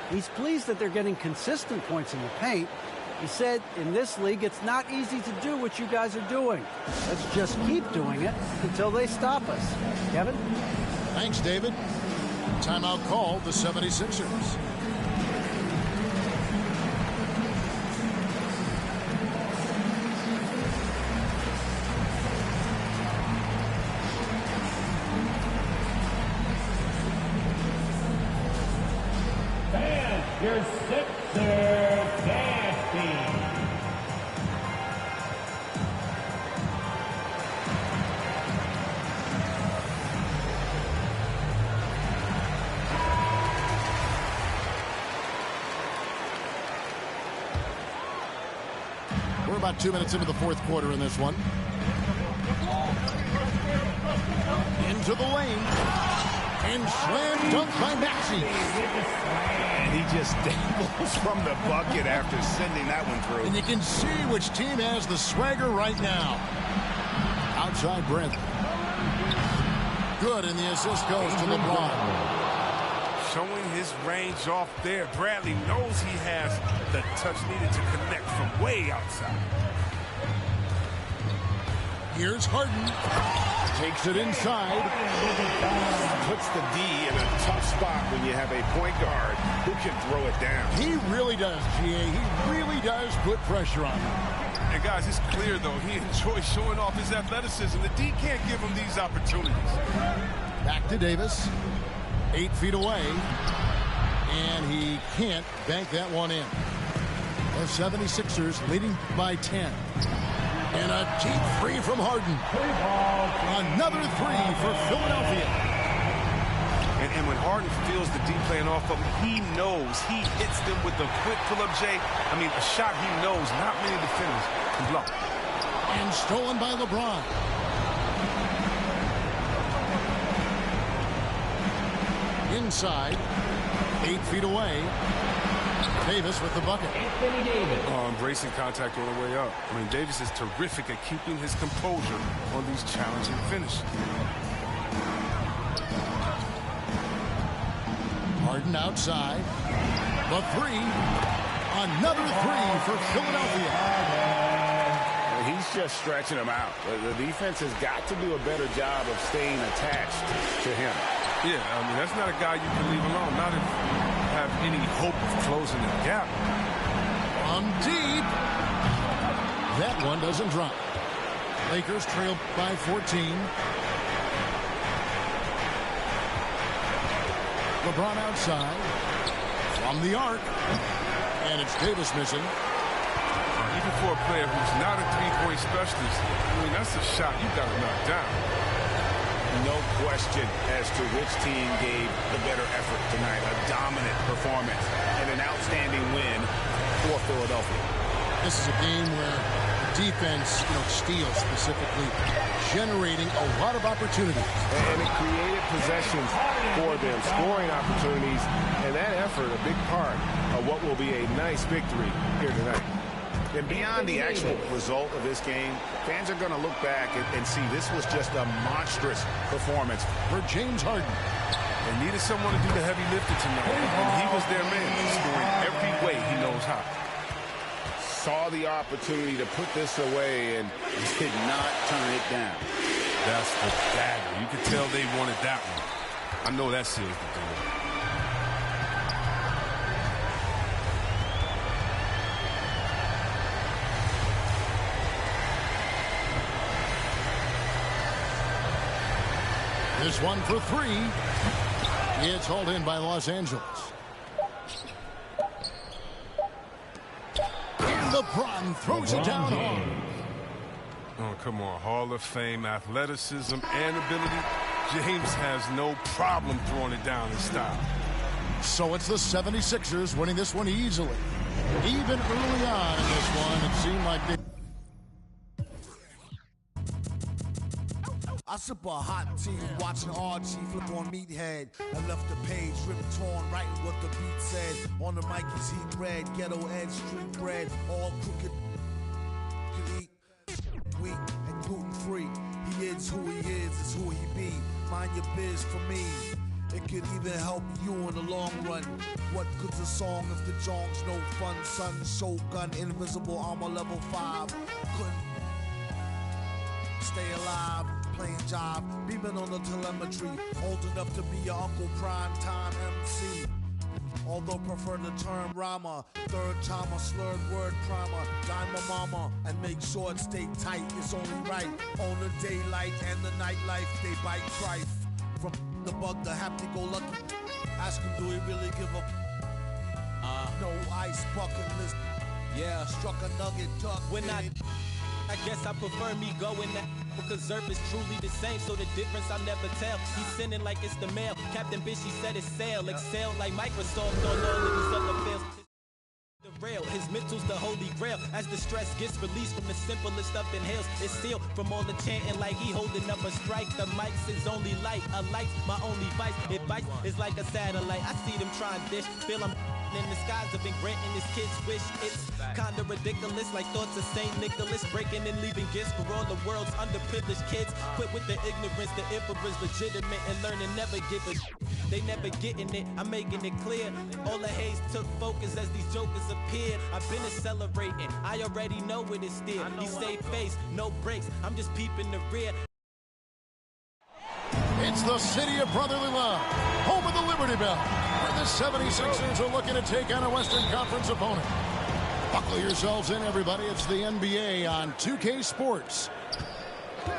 he's pleased that they're getting consistent points in the paint. He said, in this league, it's not easy to do what you guys are doing. Let's just keep doing it until they stop us. Kevin?
Thanks, David. Timeout called the 76ers.
Your Sixers dance team.
We're about 2 minutes into the fourth quarter in this one. Into the lane. And slam dunk by Maxey.
And he just dabbles from the bucket after sending that one through.
And you can see which team has the swagger right now. Outside Brent. Good, and the assist goes to LeBron.
Showing his range off there. Bradley knows he has the touch needed to connect from way outside.
Here's Harden. Takes it inside.
Puts the D in a tough spot when you have a point guard who can throw it down.
He really does, GA. He really does put pressure on him.
And guys, it's clear, though, he enjoys showing off his athleticism. The D can't give him these opportunities.
Back to Davis. 8 feet away. And he can't bank that one in. The 76ers leading by 10. And a deep three from Harden. Another three for Philadelphia.
And when Harden feels the D playing off of him, he knows he hits them with the quick pull-up J. I mean, a shot he knows not many defenders can block.
And stolen by LeBron. Inside. 8 feet away. Davis with the bucket.
Anthony Davis.
Embracing contact all the way up. I mean, Davis is terrific at keeping his composure on these challenging finishes.
Harden outside. The three. Another three for Philadelphia.
He's just stretching him out. The defense has got to do a better job of staying attached to him.
Yeah, I mean, that's not a guy you can leave alone. Not if you have any hope of closing the gap.
From deep. That one doesn't drop. Lakers trail by 14. LeBron outside. From the arc. And it's Davis missing.
Even for a player who's not a three-point specialist, I mean, that's a shot you got to knock down.
No question as to which team gave the better effort tonight. A dominant performance and an outstanding win for Philadelphia.
This is a game where the defense, steals specifically, generating a lot of opportunities.
And it created possessions for them, scoring opportunities, and that effort, a big part of what will be a nice victory here tonight.
And beyond the actual result of this game, fans are going to look back and see this was just a monstrous performance
for James Harden.
They needed someone to do the heavy lifting tonight, and he was their man, scoring every way he knows how.
Saw the opportunity to put this away and did not turn it down.
That's the dagger. You could tell they wanted that one. I know that seals the deal.
This one for three. It's hauled in by Los Angeles. And LeBron throws it down hard.
Oh, come on. Hall of Fame athleticism and ability. James has no problem throwing it down in style.
So it's the 76ers winning this one easily. Even early on in this one, it seemed like they...
I sip a hot tea, watching RG flip on Meathead. I left the page ripped torn, writing what the beat said. On the mic is heat red, ghetto edge, street bread, all crooked. Could eat wheat and gluten free. He is who he is who he be. Mind your biz for me. It could even help you in the long run. What good's a song if the jong's no fun? Son, Shogun, invisible armor level 5. Couldn't stay alive. playing jive, beaming on the telemetry, old enough to be your Uncle Prime Time MC. Although prefer the term rhymer, third time a slurred word primer, dime my mama and make sure it stay tight. It's only right on the daylight and the nightlife. They bite strife from the bug to happy-go-lucky. Ask him, do he really give a no ice bucket list?
Yeah,
struck a nugget duck.
When I guess I prefer me going that. Because Zerp is truly the same, so the difference I'll never tell. He's sending like it's the mail. Captain Bishy said it's sail. Excel like Microsoft on all of these other fails. The rail, his mental's the holy grail. As the stress gets released from the simplest of inhales, it's sealed from all the chanting like he holding up a strike. The mic's his only light, a light's my only vice. Advice is like a satellite. I see them trying dish, feel I'm in the skies have been granting his kids wish. It's kinda ridiculous, like thoughts of St. Nicholas breaking and leaving gifts for all the world's underprivileged kids. Quit with the ignorance, the emperor's legitimate and learning never give a they never getting it, I'm making it clear. All the haze took focus as these jokers appeared. I've been accelerating, I already know what it's still. He stay face, no brakes, I'm just peeping the rear.
It's the city of brotherly love, home of the Liberty Bell, where the 76ers are looking to take on a Western Conference opponent. Buckle yourselves in, everybody. It's the NBA on 2K Sports.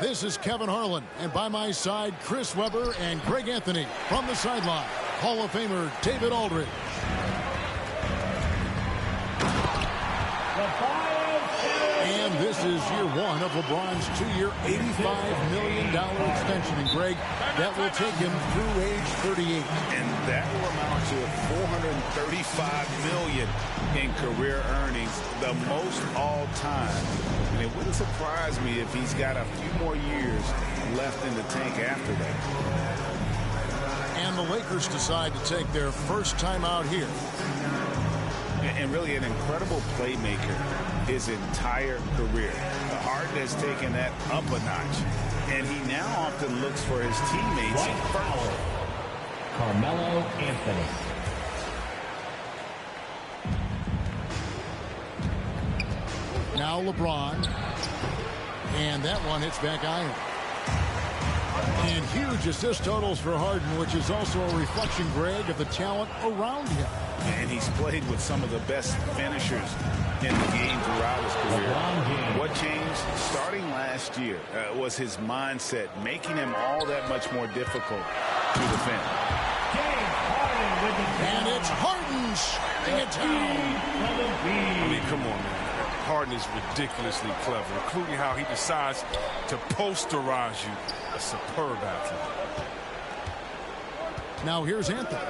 This is Kevin Harlan, and by my side, Chris Webber and Greg Anthony. From the sideline, Hall of Famer David Aldridge. And this is year one of LeBron's two-year, $85 million extension. And, Greg, that will take him through age 38.
And that will amount to $435 million in career earnings, the most all time. And it wouldn't surprise me if he's got a few more years left in the tank after that.
And the Lakers decide to take their first time out here.
And really an incredible playmaker his entire career. Harden has taken that up a notch, and he now often looks for his teammates first.
Carmelo Anthony.
Now LeBron, and that one hits back iron. And huge assist totals for Harden, which is also a reflection, Greg, of the talent around him.
And he's played with some of the best finishers in the game throughout his career. What changed starting last year was his mindset, making him all that much more difficult to defend.
And it's Harden shutting it down.
I mean, come on, man. Harden is ridiculously clever, including how he decides to posterize you. A superb athlete.
Now here's Anthony.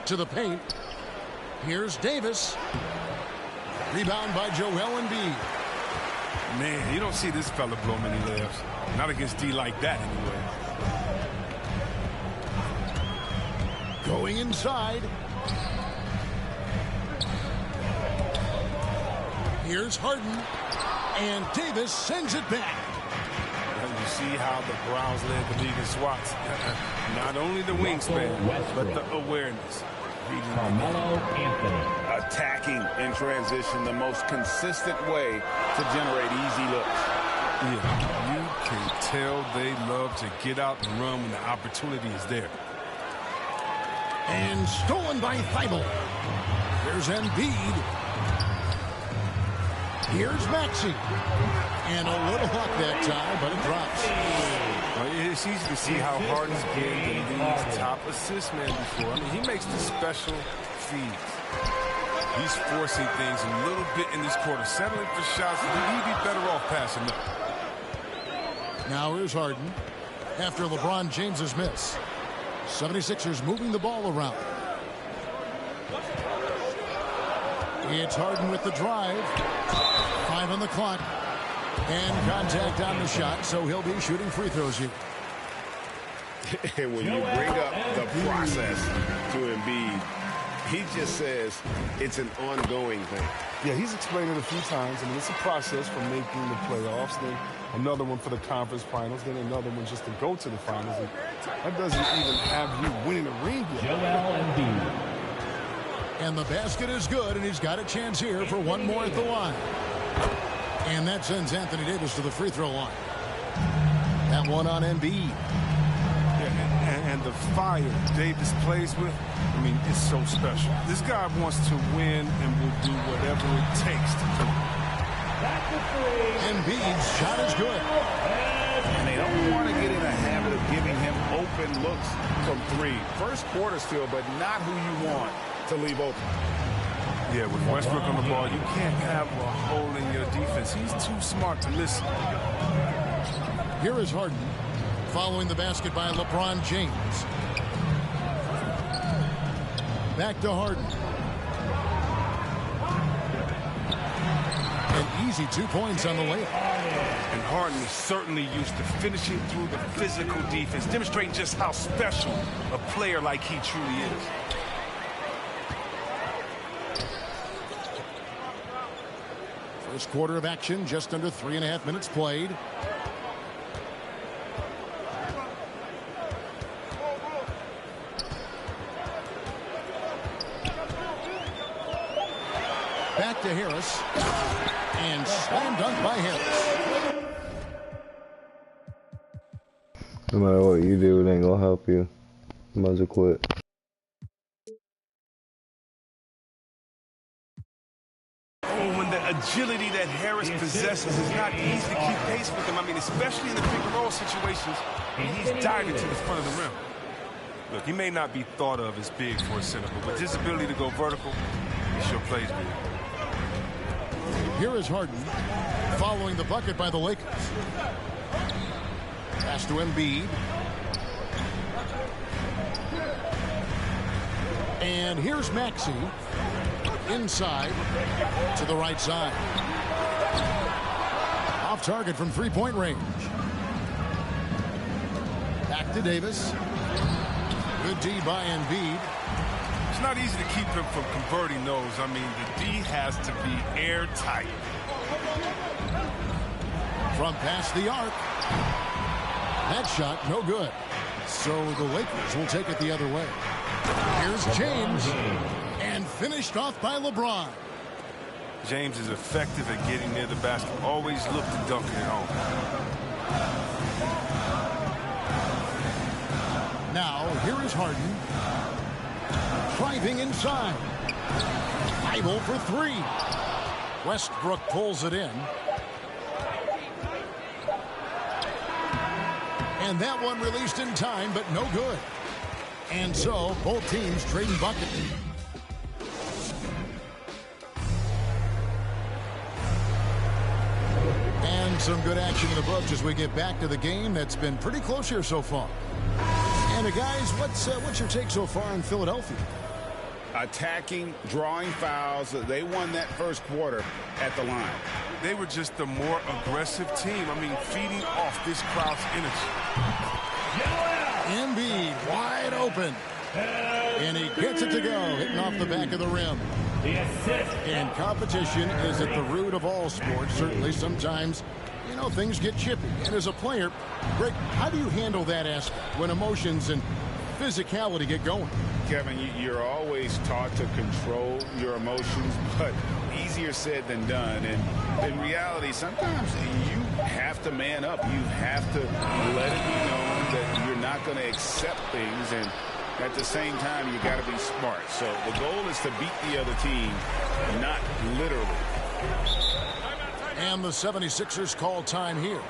To the paint. Here's Davis. Rebound by Joel Embiid.
Man, you don't see this fella blow many layups. Not against D like that, anyway.
Going inside. Here's Harden. And Davis sends it back.
And you see how the Browns led the league in swats. Not only the wingspan, but the awareness.
Carmelo Anthony.
Attacking in transition, the most consistent way to generate easy looks.
Yeah, you can tell they love to get out and run when the opportunity is there.
And stolen by Thibault. Here's Embiid. Here's Maxey. And a little hot that time, but it drops.
It's easy to see how Harden's been the league's top assist man before. I mean, he makes the special feeds. He's forcing things a little bit in this quarter, settling for shots. He'd be better off passing them.
Now here's Harden after LeBron James's miss. 76ers moving the ball around. It's Harden with the drive. 5 on the clock. And contact on the shot, so he'll be shooting free throws here.
And when you bring up the process to Embiid, he just says it's an ongoing thing.
Yeah, he's explained it a few times. I mean, it's a process from making the playoffs, then another one for the conference finals, then another one just to go to the finals. And that doesn't even have you winning the ring yet.
Joel Embiid.
And the basket is good, and he's got a chance here for one more at the line. And that sends Anthony Davis to the free throw line. That one on Embiid.
Yeah, and the fire Davis plays with, I mean, it's so special. This guy wants to win and will do whatever it takes to do it.
Embiid's shot is good.
And they don't want to get in a habit of giving him open looks from three. First quarter still, but not who you want to leave open.
Yeah, with Westbrook on the ball, you can't have a hole in your defense. He's too smart to listen.
Here is Harden following the basket by LeBron James. Back to Harden. An easy 2 points on the layup.
And Harden is certainly used to finishing through the physical defense, demonstrating just how special a player like he truly is.
First quarter of action, just under 3.5 minutes played. Back to Harris. And slam dunk by Harris.
No matter what you do, it ain't gonna help you. You might as well quit.
Agility that Harris possesses is not easy to keep pace with him. I mean, especially in the pick and roll situations, and he's diving to the front of the rim. Look, he may not be thought of as big for a center, but with his ability to go vertical, he sure plays big.
Here is Harden following the bucket by the Lakers. Pass to Embiid. And here's Maxey. Inside to the right side. Off target from three-point range. Back to Davis. Good D by Embiid.
It's not easy to keep him from converting those. I mean, the D has to be airtight.
From past the arc. That shot, no good. So the Lakers will take it the other way. Here's James. And finished off by LeBron.
James is effective at getting near the basket. Always look to dunk it home.
Now, here is Harden. Driving inside. Bible for three. Westbrook pulls it in. And that one released in time, but no good. And so, both teams trading buckets. And some good action in the books as we get back to the game that's been pretty close here so far. And guys, what's your take so far in Philadelphia?
Attacking, drawing fouls. They won that first quarter at the line.
They were just a more aggressive team. I mean, feeding off this crowd's energy.
Embiid wide open. And he gets it to go, hitting off the back of the rim. And competition is at the root of all sports. Certainly sometimes, you know, things get chippy. And as a player, Greg, how do you handle that aspect when emotions and physicality get going?
Kevin, you're always taught to control your emotions, but easier said than done. And in reality, sometimes you have to man up. You have to let it be known that you're not going to accept things, and at the same time, you got to be smart. So the goal is to beat the other team, not literally.
And the 76ers call time here.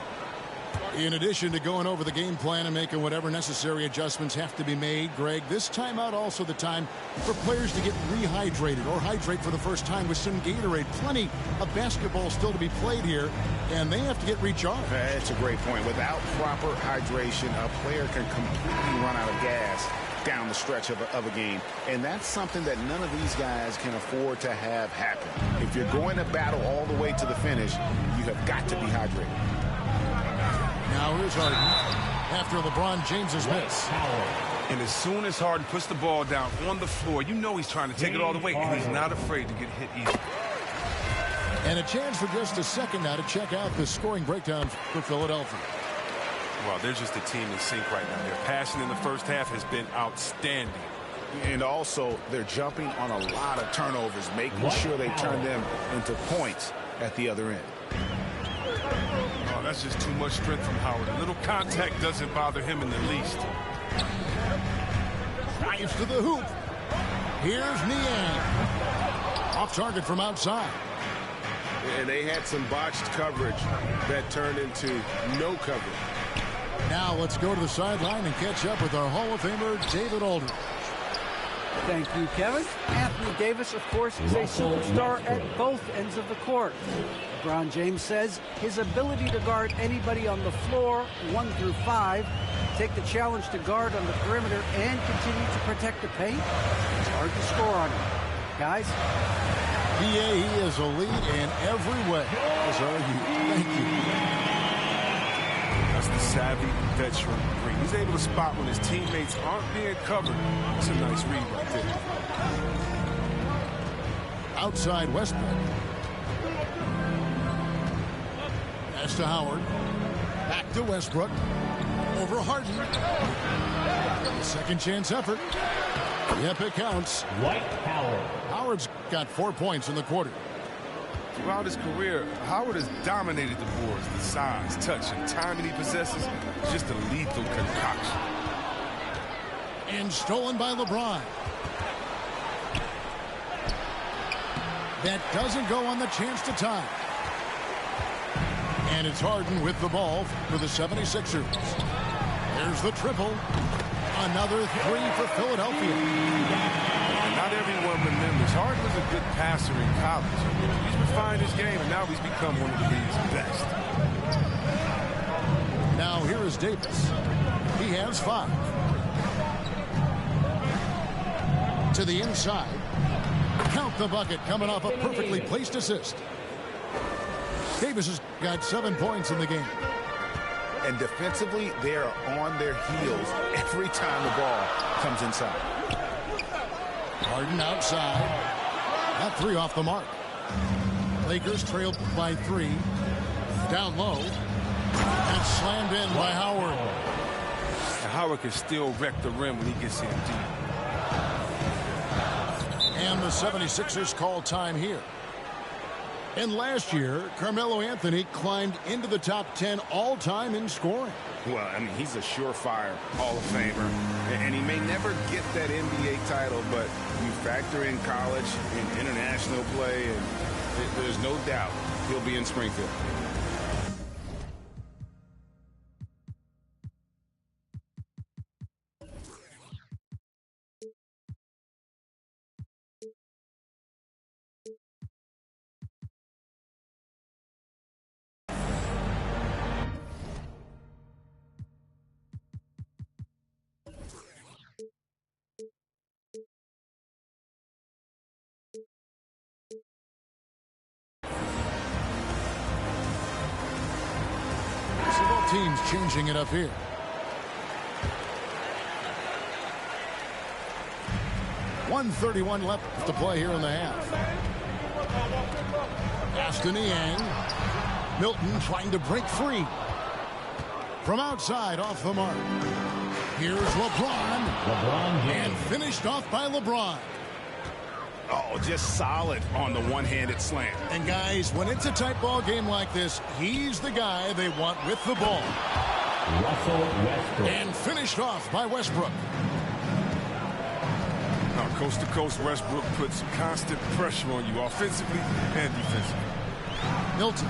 In addition to going over the game plan and making whatever necessary adjustments have to be made, Greg, this timeout also the time for players to get rehydrated or hydrate for the first time with some Gatorade. Plenty of basketball still to be played here, and they have to get recharged.
That's a great point. Without proper hydration, a player can completely run out of gas down the stretch of a game. And that's something that none of these guys can afford to have happen. If you're going to battle all the way to the finish, you have got to be hydrated.
Now here's Harden after LeBron James's miss.
And as soon as Harden puts the ball down on the floor, you know he's trying to take it all the way, and he's not afraid to get hit easy.
And a chance for just a second now to check out the scoring breakdown for Philadelphia.
Well, they're just a team in sync right now. Their passion in the first half has been outstanding.
And also, they're jumping on a lot of turnovers, making sure they turn them into points. at the other end.
Oh, that's just too much strength from Howard. A little contact doesn't bother him in the least.
Drives to the hoop. Here's Niang. Off target from outside.
And they had some botched coverage that turned into no coverage.
Now let's go to the sideline and catch up with our Hall of Famer, David Aldridge.
Thank you, Kevin. Anthony Davis, of course, is a superstar at both ends of the court. LeBron James says his ability to guard anybody on the floor, 1 through 5, take the challenge to guard on the perimeter and continue to protect the paint, it's hard to score on him. Guys?
PA, he is elite in every way. As are you. Thank you.
That's the savvy veteran ring. He's able to spot when his teammates aren't being covered. That's a nice read right there.
Outside Westbrook. Pass to Howard. Back to Westbrook. Over Harden. Second chance effort. Yep, it counts.
Dwight Howard.
Howard's got 4 points in the quarter.
Throughout his career, Howard has dominated the boards. The size, touch, and timing he possesses, just a lethal concoction.
And stolen by LeBron. That doesn't go on the chance to tie. And it's Harden with the ball for the 76ers. There's the triple. Another 3 for Philadelphia.
Not everyone remembers. Harden was a good passer in college. He's refined his game, and now he's become one of the league's best.
Now here is Davis. He has 5. To the inside. Count the bucket, coming off a perfectly placed assist. Davis has got 7 points in the game.
And defensively, they are on their heels every time the ball comes inside.
Harden outside. That 3 off the mark. Lakers trailed by 3. Down low. And slammed in by Howard.
And Howard can still wreck the rim when he gets in deep.
And the 76ers call time here. And last year, Carmelo Anthony climbed into the top 10 all-time in scoring.
Well, I mean, he's a surefire Hall of Famer. And he may never get that NBA title, but you factor in college and international play, and there's no doubt he'll be in Springfield.
Teams changing it up here. .131 left to play here in the half. Aston Niang. Milton trying to break free. From outside, off the mark. Here's LeBron. And finished off by LeBron.
Oh, just solid on the one-handed slam.
And guys, when it's a tight ball game like this, he's the guy they want with the ball.
Russell Westbrook.
And finished off by Westbrook.
Now, coast to coast, Westbrook puts constant pressure on you offensively and defensively.
Milton.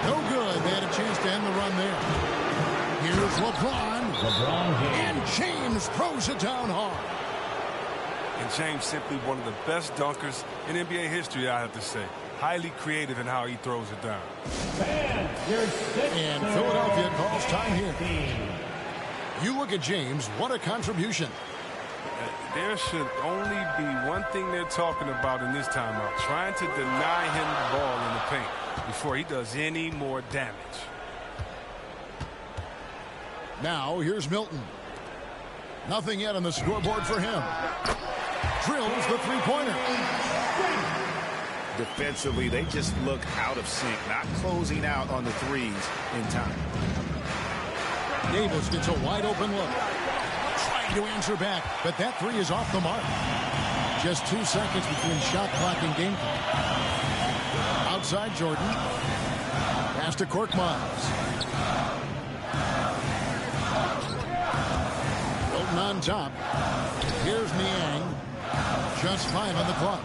No good. They had a chance to end the run there. Here's LeBron. And James throws it down hard.
And James simply one of the best dunkers in NBA history, I have to say. Highly creative in how he throws it down.
And Philadelphia calls time here. You look at James, what a contribution.
There should only be one thing they're talking about in this timeout, trying to deny him the ball in the paint before he does any more damage.
Now here's Milton. Nothing yet on the scoreboard for him. Drills the three-pointer.
Defensively, they just look out of sync, not closing out on the threes in time.
Davis gets a wide-open look. Trying to answer back, but that 3 is off the mark. Just 2 seconds between shot clock and game clock. side, Jordan. Pass to Korkmaz. Hilton on top. Here's Niang. Just 5 on the clock.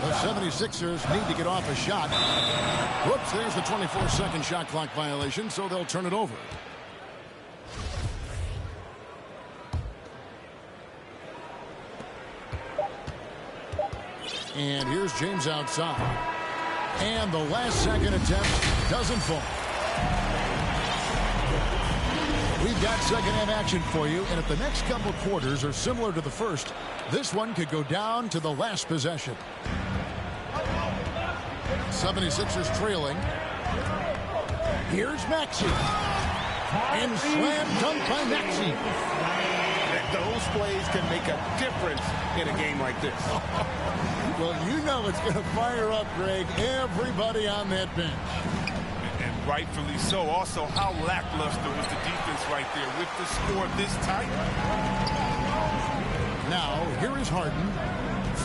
The 76ers need to get off a shot. Whoops, there's the 24-second shot clock violation, so they'll turn it over. And here's James outside. And the last second attempt doesn't fall. We've got second half action for you, and if the next couple quarters are similar to the first, this one could go down to the last possession. 76ers trailing. Here's Maxey. And slam dunk by Maxey.
Those plays can make a difference in a game like this.
Well, you know it's going to fire up, Greg, everybody on that bench.
And rightfully so. Also, how lackluster was the defense right there with the score this tight?
Now, here is Harden,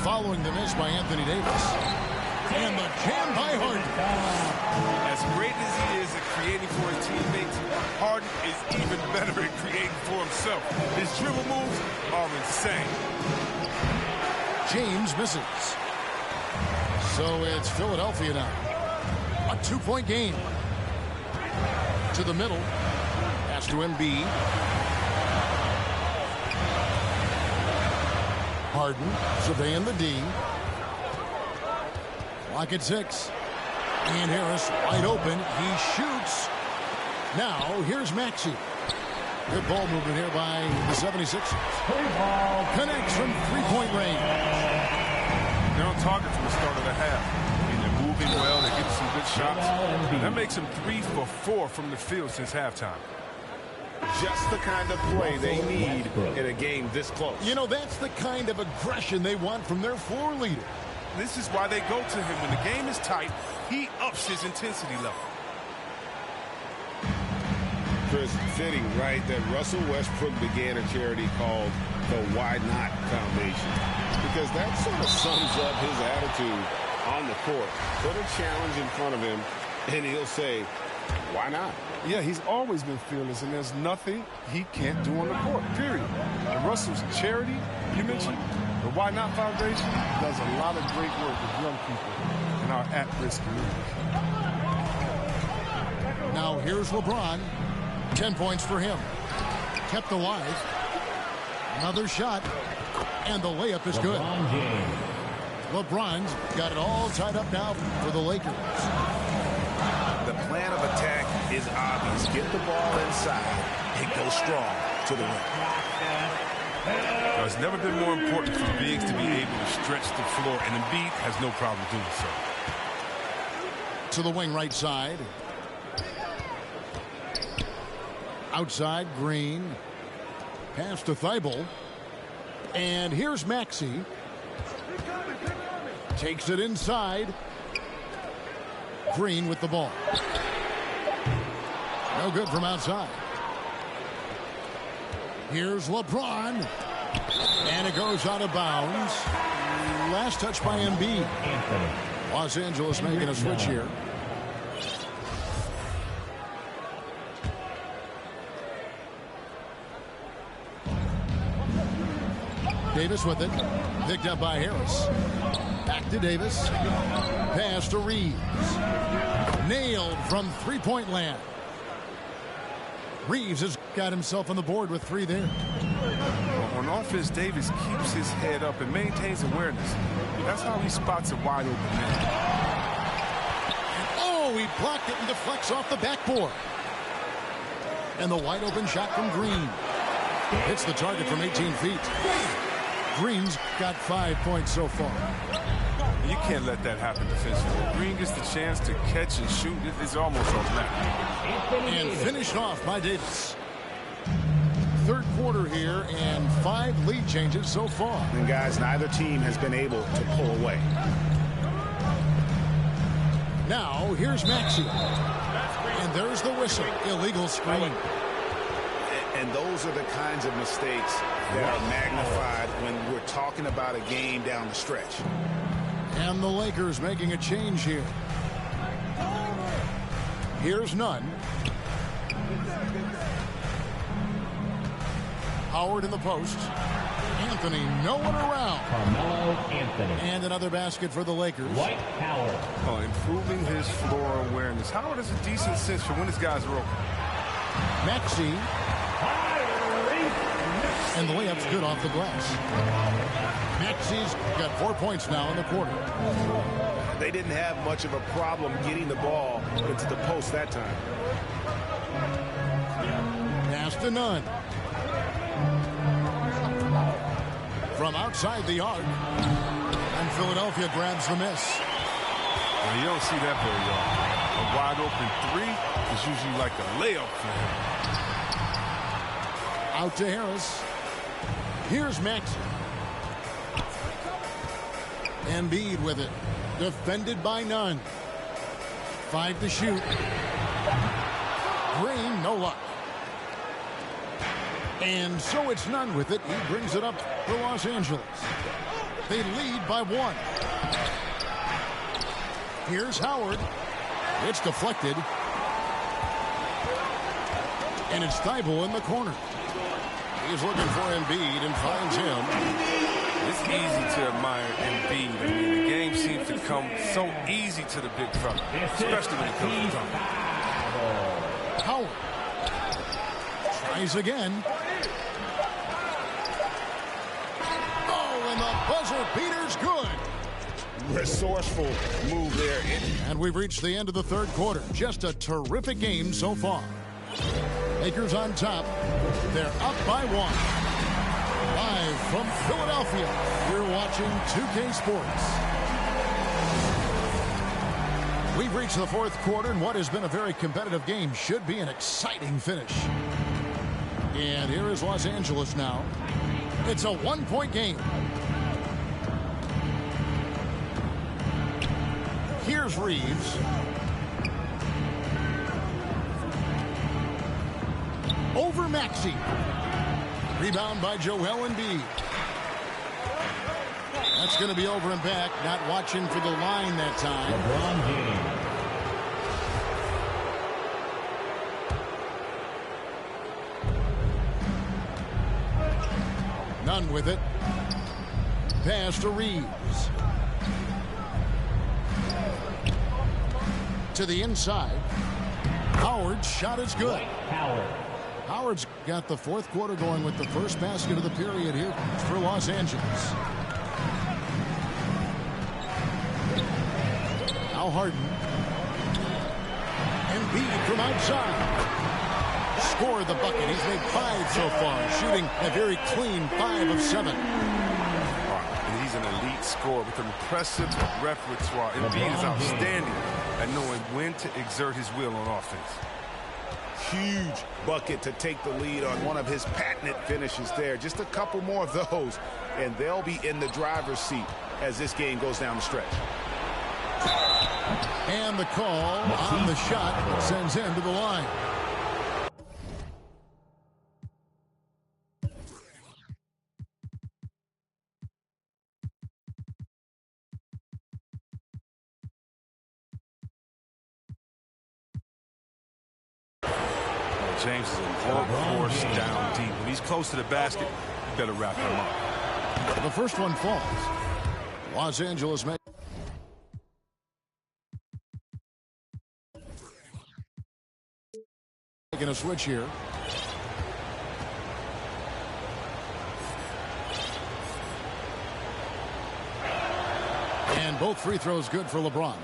following the miss by Anthony Davis. And the jam by Harden.
As great as he is at creating for his teammates, Harden is even better at creating for himself. His dribble moves are insane.
James misses. So it's Philadelphia now. A 2-point game. To the middle. Pass to Embiid. Harden surveying the D. Clock at 6. And Harris wide open. He shoots. Now here's Maxey. Good ball movement here by the 76ers. Connects from three-point range.
They're on target from the start of the half. And they're moving well. They're getting some good shots. And that makes them 3 for 4 from the field since halftime.
Just the kind of play they need in a game this close.
You know, that's the kind of aggression they want from their floor leader.
This is why they go to him. When the game is tight, he ups his intensity level.
Chris, fitting, right, that Russell Westbrook began a charity called the Why Not Foundation. Because that sort of sums up his attitude on the court. Put a challenge in front of him, and he'll say, why not?
Yeah, he's always been fearless, and there's nothing he can't do on the court, period. And Russell's charity, you mentioned, the Why Not Foundation, does a lot of great work with young people in our at-risk community.
Now here's LeBron. 10 points for him. Kept alive. Another shot. And the layup is good. LeBron's got it all tied up now for the Lakers.
The plan of attack is obvious. Get the ball inside and go strong to the rim.
It's never been more important for bigs to be able to stretch the floor, and Embiid has no problem doing so.
To the wing right side. Outside, Green. Pass to Thibault. And here's Maxey. Takes it inside. Green with the ball. No good from outside. Here's LeBron. And it goes out of bounds. Last touch by Embiid. Los Angeles making a switch here. Davis with it. Picked up by Harris. Back to Davis. Pass to Reeves. Nailed from three-point land. Reeves has got himself on the board with 3 there.
On offense, Davis keeps his head up and maintains awareness. That's how he spots a wide open man.
Oh, he blocked it and deflects off the backboard. And the wide open shot from Green. Hits the target from 18 feet. Green's got 5 points so far.
You can't let that happen defensively. Green gets the chance to catch and shoot. It's almost automatic.
And finished off by Davis. Third quarter here and 5 lead changes so far.
And guys, neither team has been able to pull away.
Now here's Maxey. And there's the whistle. Illegal screen.
And those are the kinds of mistakes that are magnified when we're talking about a game down the stretch.
And the Lakers making a change here. Here's Nunn. Howard in the post. Anthony, no one around.
Carmelo Anthony.
And another basket for the Lakers.
Dwight Howard.
Oh, improving his floor awareness. Howard has a decent sense for when his guys are open.
Maxey. And the layup's good off the glass. Maxey's got 4 points now in the quarter.
They didn't have much of a problem getting the ball into the post that time.
Pass to Nunn. From outside the arc. And Philadelphia grabs the miss.
Well, you don't see that very often. A wide open three is usually like a layup for him.
Out to Harris. Here's Maxey. Embiid with it. Defended by Nunn. 5 to shoot. Green, no luck. And so it's Nunn with it. He brings it up for Los Angeles. They lead by 1. Here's Howard. It's deflected. And it's Thibault in the corner. He's looking for Embiid and finds him.
It's easy to admire Embiid. I mean, the game seems to come so easy to the big fella, especially when it comes to dunking.
Howard tries again. Oh, and the buzzer beater's good.
Resourceful move there.
And we've reached the end of the third quarter. Just a terrific game so far. Lakers on top. They're up by 1. Live from Philadelphia, you're watching 2K Sports. We've reached the fourth quarter, and what has been a very competitive game should be an exciting finish. And here is Los Angeles now. It's a 1-point game. Here's Reeves. Over Maxey. Rebound by Joel Embiid. That's going to be over and back. Not watching for the line that time.
LeBron James.
Nunn with it. Pass to Reeves. To the inside. Howard's shot is good.
Howard.
Howard's got the fourth quarter going with the first basket of the period here for Los Angeles. Now Harden. Embiid from outside. Scored the bucket. He's made 5 so far, shooting a very clean 5 of 7.
And he's an elite scorer with an impressive repertoire. Embiid is outstanding at knowing when to exert his will on offense.
Huge bucket to take the lead on one of his patented finishes there. Just a couple more of those, and they'll be in the driver's seat as this game goes down the stretch.
And the call on the shot sends him to the line.
James is a workhorse down deep. When he's close to the basket, you better wrap him up.
The first one falls. Los Angeles making a switch here. And both free throws good for LeBron.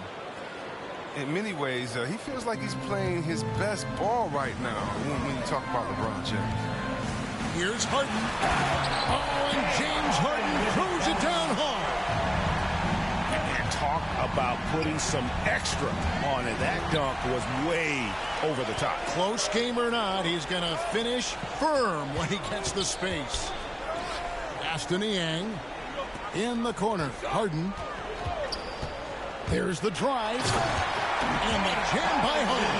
In many ways, he feels like he's playing his best ball right now when you talk about LeBron James.
Here's Harden. Oh, and James Harden throws it down hard.
And talk about putting some extra on it. That dunk was way over the top.
Close game or not, he's going to finish firm when he gets the space. Aston Niang in the corner. Harden. There's the drive. And the jam by Harden.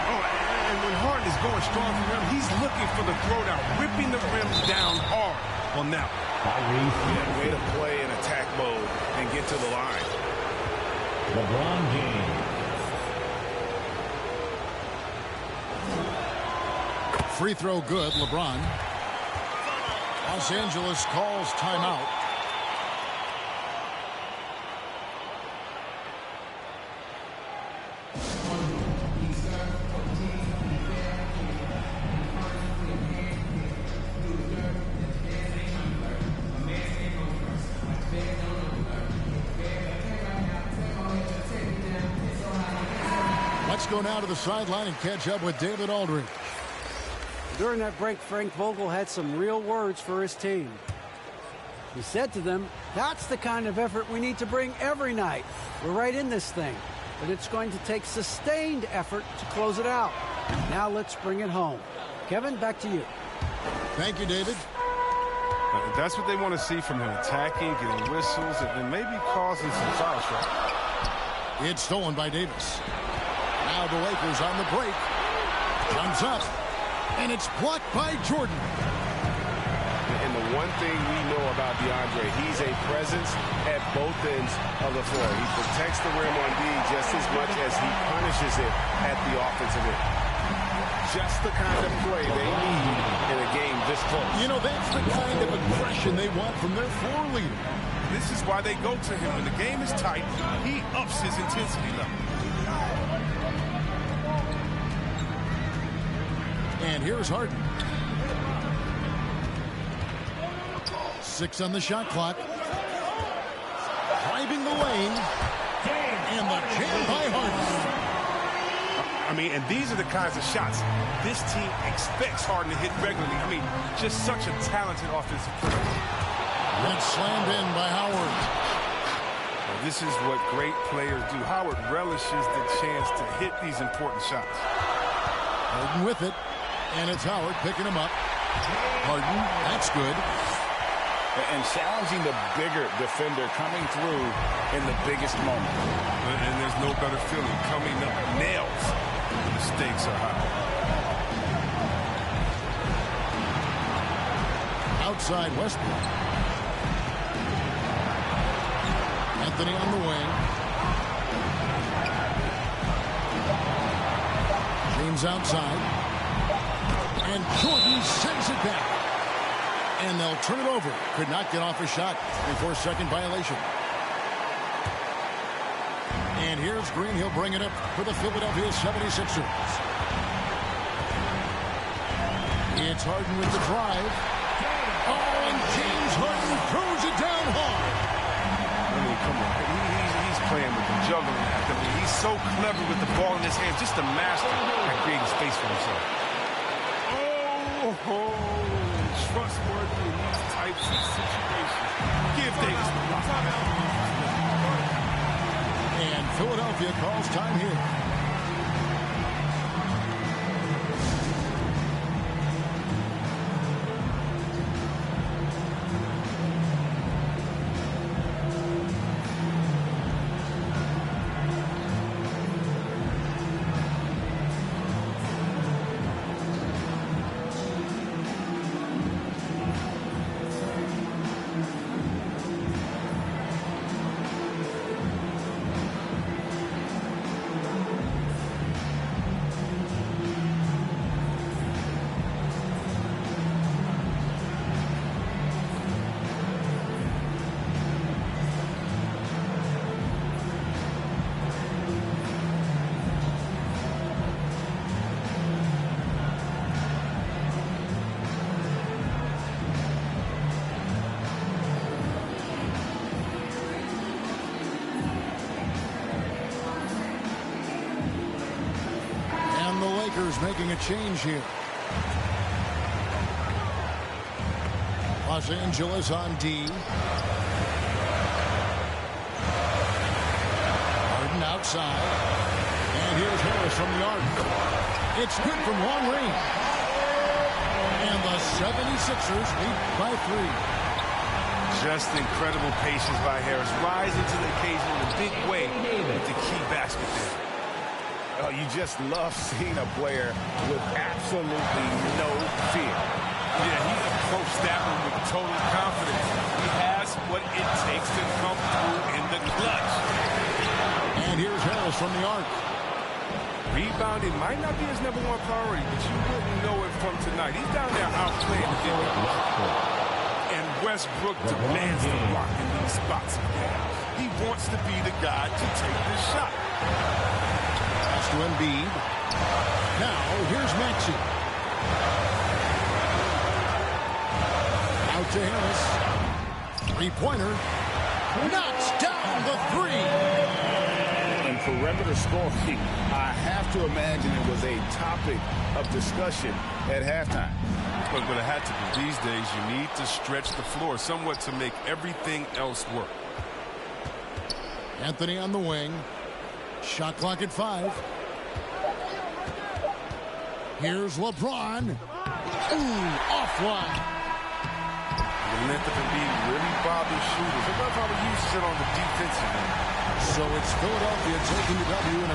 Oh, and when Harden is going strong for him, he's looking for the throwdown, whipping the rim down hard on that one.
Yeah, way to play in a attack mode and get to the line.
LeBron James.
Free throw good, LeBron. Los Angeles calls timeout. Let's go now to the sideline and catch up with David Aldridge.
During that break, Frank Vogel had some real words for his team. He said to them, that's the kind of effort we need to bring every night. We're right in this thing, but it's going to take sustained effort to close it out. Now let's bring it home. Kevin, back to you.
Thank you, David.
That's what they want to see from him, attacking, getting whistles, and maybe causing some foul trouble.
It's stolen by Davis. Now the Lakers on the break. Comes up. And it's blocked by Jordan.
And the one thing we know about DeAndre, he's a presence at both ends of the floor. He protects the rim on D just as much as he punishes it at the offensive end. Just the kind of play they need in a game this close.
You know, that's the kind of aggression they want from their floor leader.
This is why they go to him. When the game is tight, he ups his intensity level.
And here's Harden. 6 on the shot clock. Driving the lane. And the jam by Harden.
I mean, and these are the kinds of shots this team expects Harden to hit regularly. I mean, just such a talented offensive player.
That's slammed in by Howard.
Well, this is what great players do. Howard relishes the chance to hit these important shots.
Harden with it. And it's Howard picking him up. Harden, that's good.
And challenging the bigger defender coming through in the biggest moment.
And there's no better feeling coming up nails when the stakes are high.
Outside Westbrook. Anthony on the wing. James outside. And Jordan sends it back. And they'll turn it over. Could not get off a shot before second violation. And here's Green. He'll bring it up for the Philadelphia 76ers. It's Harden with the drive. Oh, and James Harden throws it down hard.
I mean, come on. He's playing with the juggling act. I mean, he's so clever with the ball in his hands. Just a master at creating space for himself. Oh, trustworthy in these types of situations. Give Davis the rock.
And Philadelphia calls time here. Making a change here. Los Angeles on D. Harden outside. And here's Harris from the arc. It's good from long range. And the 76ers lead by 3.
Just incredible patience by Harris. Rising to the occasion in a big way with the key basket there.
Oh, you just love seeing a player with absolutely no fear.
Yeah, he approached that one with total confidence. He has That's what it takes to come through in the clutch.
And here's Harris from the arc.
Rebounding might not be his #1 priority, but you wouldn't know it from tonight. He's down there outplaying the defense. And Westbrook demands the rock in these spots again. He wants to be the guy to take the shot.
Pass to Embiid. Now, here's Maxey. Out to Harris. Three-pointer. Knocks down the three.
And perimeter scoring, I have to imagine it was a topic of discussion at halftime.
But it had to be. These days, you need to stretch the floor somewhat to make everything else work.
Anthony on the wing. Shot clock at 5. Here's LeBron. Ooh, offline.
The length of Embiid really bothers shooters. I love how he uses it on the defensive end.
So it's Philadelphia taking the W in a...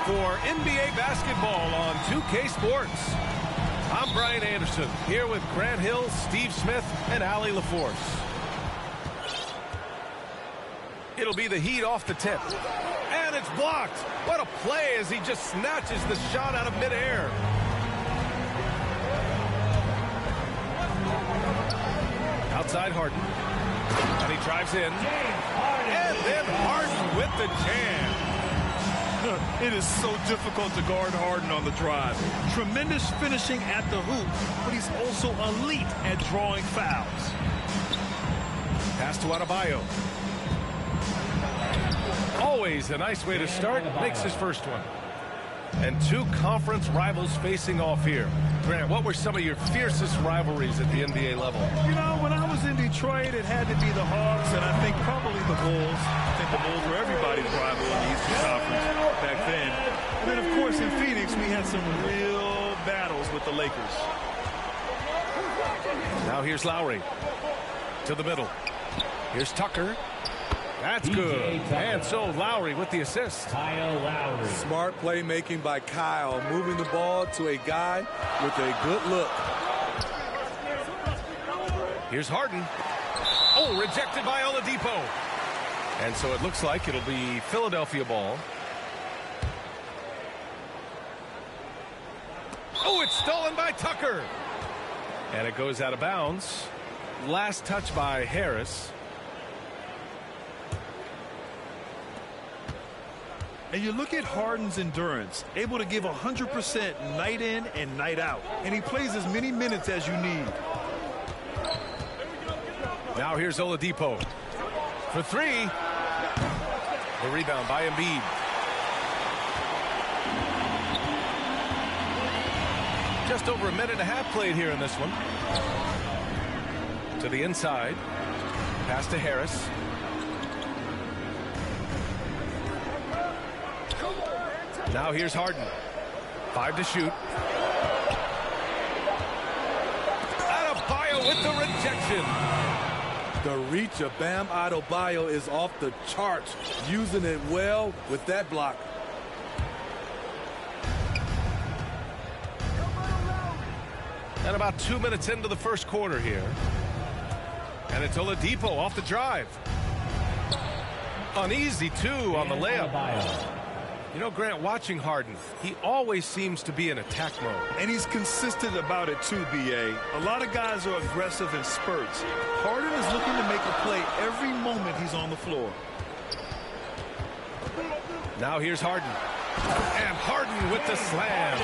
For NBA basketball on 2K Sports. I'm Brian Anderson, here with Grant Hill, Steve Smith, and Allie LaForce. It'll be the Heat off the tip. And it's blocked. What a play as he just snatches the shot out of midair. Outside Harden. And he drives in. And then Harden with the jam.
It is so difficult to guard Harden on the drive. Tremendous finishing at the hoop, but he's also elite at drawing fouls.
Pass to Adebayo. Always a nice way to start. Makes his first one. And two conference rivals facing off here. Grant, what were some of your fiercest rivalries at the NBA level?
You know, when I was in Detroit, it had to be the Hawks, and I think probably the Bulls. I think the Bulls were everybody's rival in the Eastern Conference back then. And then, of course, in Phoenix, we had some real battles with the Lakers.
Now here's Lowry. To the middle. Here's Tucker. That's good. And so Lowry with the assist.
Kyle Lowry.
Smart playmaking by Kyle, moving the ball to a guy with a good look.
Here's Harden. Oh, rejected by Oladipo. And so it looks like it'll be Philadelphia ball. Oh, it's stolen by Tucker. And it goes out of bounds. Last touch by Harris.
And you look at Harden's endurance, able to give 100% night in and night out. And he plays as many minutes as you need.
Now here's Oladipo for three. The rebound by Embiid. Just over a minute and a half played here in this one. To the inside. Pass to Harris. Now here's Harden. 5 to shoot. Adebayo with the rejection.
The reach of Bam Adebayo is off the charts, using it well with that block.
And about 2 minutes into the first quarter here. And it's Oladipo off the drive. An easy 2 on the layup. You know, Grant, watching Harden, he always seems to be in attack mode.
And he's consistent about it too, B.A. A lot of guys are aggressive in spurts. Harden is looking to make a play every moment he's on the floor.
Now here's Harden. And Harden with the slam.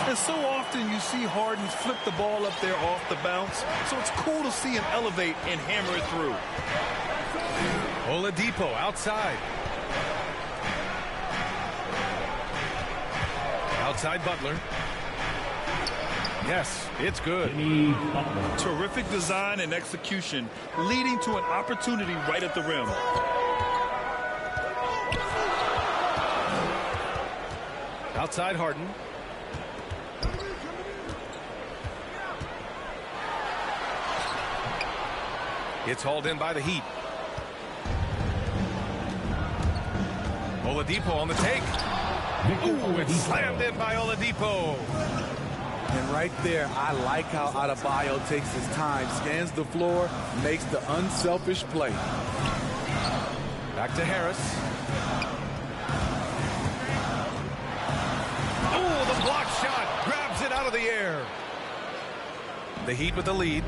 And so often you see Harden flip the ball up there off the bounce. So it's cool to see him elevate and hammer it through.
Oladipo outside. Outside Butler. Yes, it's good.
Terrific design and execution, leading to an opportunity right at the rim.
Outside Harden. It's hauled in by the Heat. Oladipo on the take. Ooh, it's slammed in by Oladipo.
And right there, I like how Adebayo takes his time, scans the floor, makes the unselfish play.
Back to Harris. Oh, the block shot grabs it out of the air. The Heat with the lead.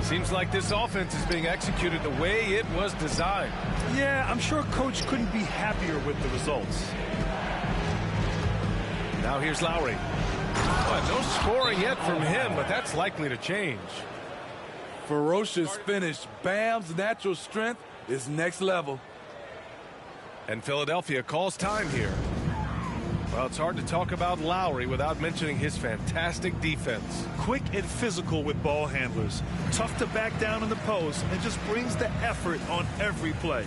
Seems like this offense is being executed the way it was designed.
Yeah, I'm sure Coach couldn't be happier with the results.
Now here's Lowry. No scoring yet from him, but that's likely to change.
Ferocious finish. Bam's natural strength is next level.
And Philadelphia calls time here. Well, it's hard to talk about Lowry without mentioning his fantastic defense.
Quick and physical with ball handlers. Tough to back down in the post and just brings the effort on every play.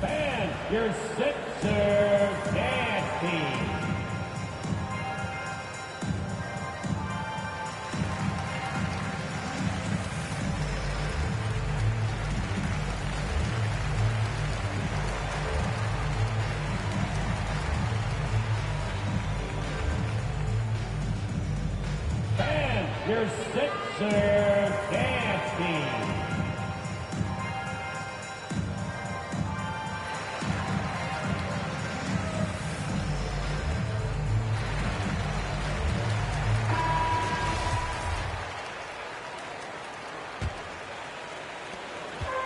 And your Sixers dance team. Your Sixers dance team.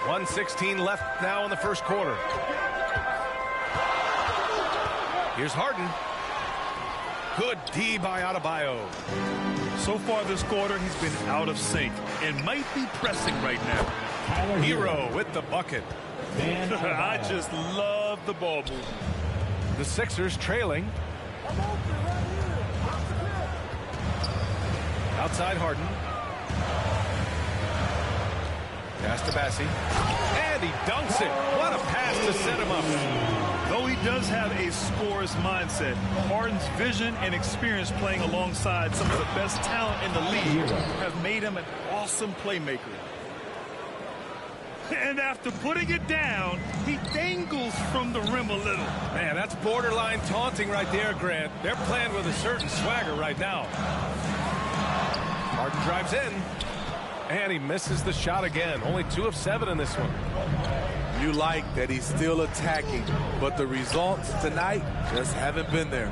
.116 left now in the first quarter. Here's Harden. Good D by Adebayo.
So far this quarter, he's been out of sync and might be pressing right now.
Hero with the bucket.
I just love the ball movement.
The Sixers trailing. Outside Harden. Pass to Bassi. And he dunks it. What a pass to set him up.
Though he does have a scorer's mindset, Harden's vision and experience playing alongside some of the best talent in the league have made him an awesome playmaker. And after putting it down, he dangles from the rim a little.
Man, that's borderline taunting right there, Grant. They're playing with a certain swagger right now. Harden drives in. And he misses the shot again. Only 2 of 7 in this one.
You like that he's still attacking, but the results tonight just haven't been there.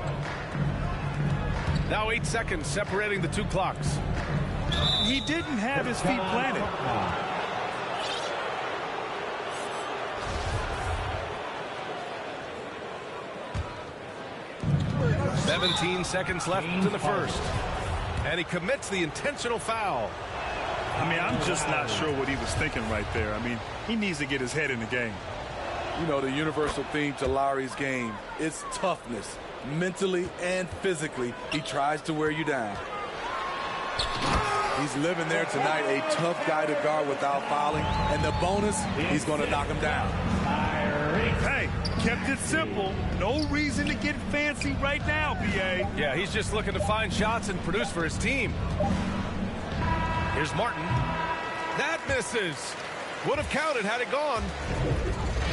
Now 8 seconds separating the 2 clocks.
He didn't have his feet planted.
17 seconds left in the first. And he commits the intentional foul.
I mean, I'm just not sure what he was thinking right there. I mean, he needs to get his head in the game.
You know, the universal theme to Lowry's game is toughness. Mentally and physically, he tries to wear you down. He's living there tonight, a tough guy to guard without fouling. And the bonus, he's going to knock him down.
Hey, kept it simple. No reason to get fancy right now, B.A.
Yeah, he's just looking to find shots and produce for his team. Here's Martin. That misses. Would have counted had it gone.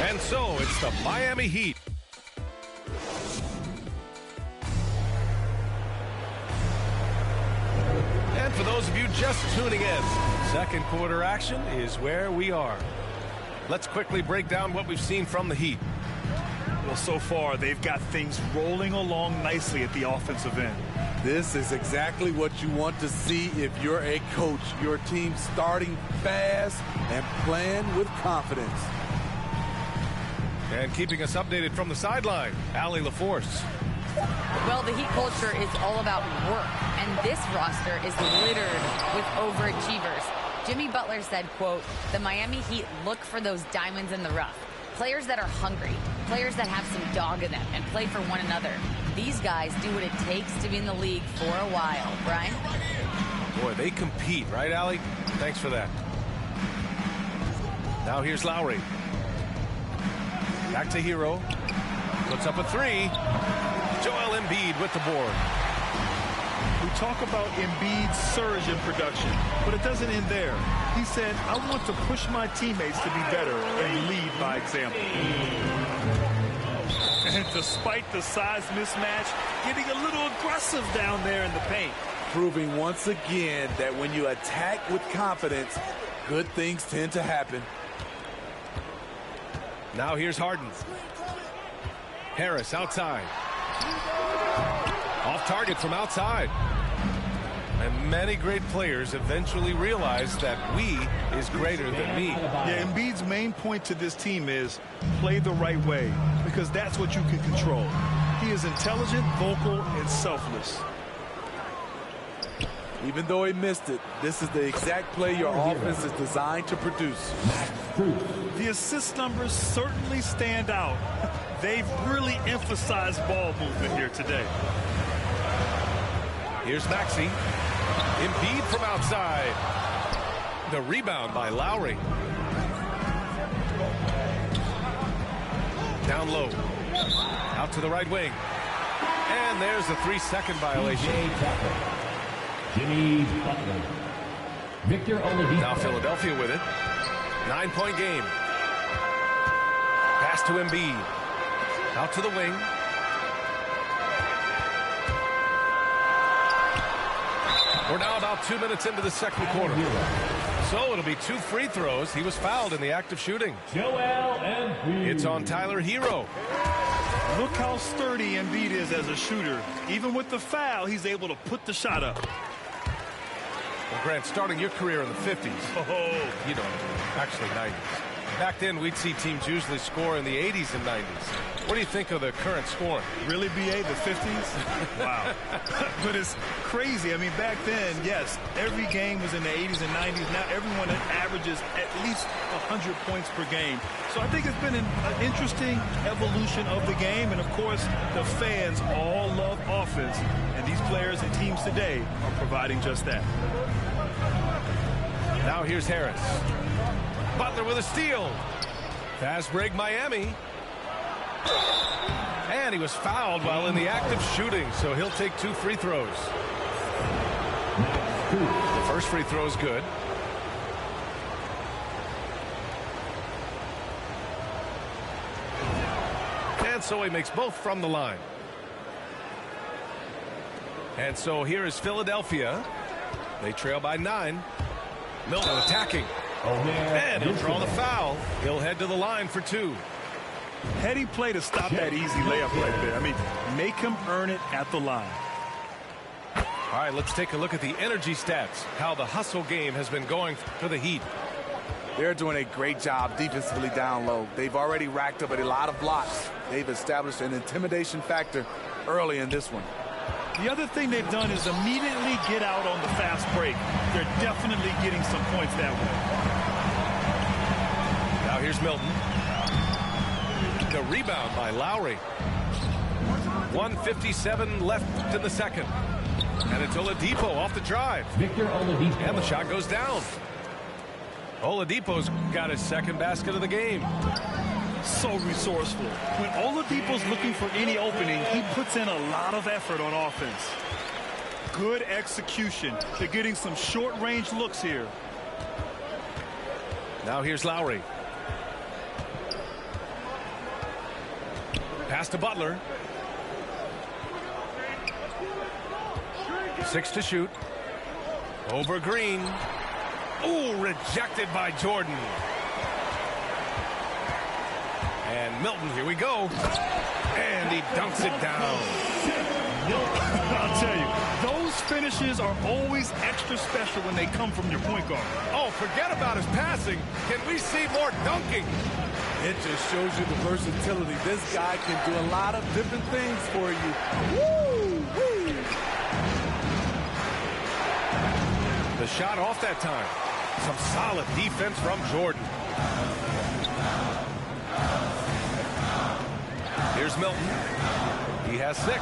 And so it's the Miami Heat. And for those of you just tuning in, second quarter action is where we are. Let's quickly break down what we've seen from the Heat.
Well, so far, they've got things rolling along nicely at the offensive end.
This is exactly what you want to see if you're a coach. Your team starting fast and playing with confidence.
And keeping us updated from the sideline, Allie LaForce.
Well, the Heat culture is all about work, and this roster is littered with overachievers. Jimmy Butler said, quote, "The Miami Heat look for those diamonds in the rough. Players that are hungry, players that have some dog in them and play for one another. These guys do what it takes to be in the league for a while." Brian?
Boy, they compete, right, Allie? Thanks for that. Now here's Lowry. Back to Hero. Puts up a three. Joel Embiid with the board.
We talk about Embiid's surge in production, but it doesn't end there. He said, "I want to push my teammates to be better and lead by example." And despite the size mismatch, getting a little aggressive down there in the paint.
Proving once again that when you attack with confidence, good things tend to happen.
Now here's Harden. Harris outside. Off target from outside. And many great players eventually realize that we is greater than me.
Yeah, Embiid's main point to this team is play the right way, because that's what you can control. He is intelligent, vocal, and selfless.
Even though he missed it, this is the exact play your offense is designed to produce.
The assist numbers certainly stand out. They've really emphasized ball movement here today.
Here's Maxey. Embiid from outside. The rebound by Lowry. Down low. Out to the right wing. And there's a 3-second violation.
Jimmy Butler. Victor Oladipo.
Now Philadelphia with it. 9-point game. Pass to Embiid. Out to the wing. We're now about 2 minutes into the second quarter. So it'll be 2 free throws. He was fouled in the act of shooting.
Joel Embiid.
It's on Tyler Hero.
Look how sturdy Embiid is as a shooter. Even with the foul, he's able to put the shot up.
Well, Grant, starting your career in the 50s.
Oh,
you know, actually 90s. Back then, we'd see teams usually score in the 80s and 90s. What do you think of the current scoring?
Really, B.A., the 50s? Wow. But it's crazy. I mean, back then, yes, every game was in the 80s and 90s. Now everyone averages at least 100 points per game. So I think it's been an interesting evolution of the game. And, of course, the fans all love offense. And these players and teams today are providing just that.
Now here's Harris. Butler with a steal. Fast break Miami. And he was fouled while in the act of shooting, so he'll take 2 free throws. The first free throw is good. And so he makes both from the line. And so here is Philadelphia. They trail by 9. Milton attacking. And he'll draw the foul. He'll head to the line for 2.
Heady play to stop that easy layup right there. I mean, make him earn it at the line.
All right, let's take a look at the energy stats, how the hustle game has been going for the Heat.
They're doing a great job defensively down low. They've already racked up a lot of blocks. They've established an intimidation factor early in this one.
The other thing they've done is immediately get out on the fast break. They're definitely getting some points that way.
Now here's Milton. The rebound by Lowry. 1:57 left in the second. And it's Oladipo off the drive.
Victor Oladipo.
And the shot goes down. Oladipo's got his second basket of the game.
So resourceful. When Oladipo's looking for any opening, he puts in a lot of effort on offense. Good execution. They're getting some short-range looks here.
Now here's Lowry. Pass to Butler. 6 to shoot. Over Green. Ooh, rejected by Jordan. And Milton, here we go. And he dunks it down.
I'll tell you, those finishes are always extra special when they come from your point guard.
Oh, forget about his passing. Can we see more dunking?
It just shows you the versatility. This guy can do a lot of different things for you. Woo! Woo!
The shot off that time. Some solid defense from Jordan. Here's Milton. He has 6.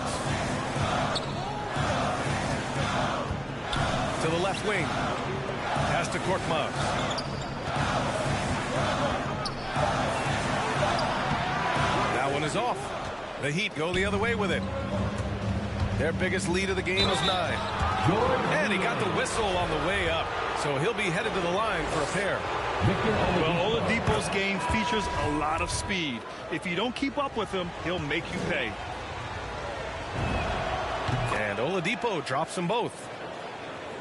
To the left wing. Pass to Korkmaz. That one is off. The Heat go the other way with it. Their biggest lead of the game is 9. And he got the whistle on the way up. So he'll be headed to the line for a pair.
Well, Oladipo's game features a lot of speed. If you don't keep up with him, he'll make you pay.
And Oladipo drops them both.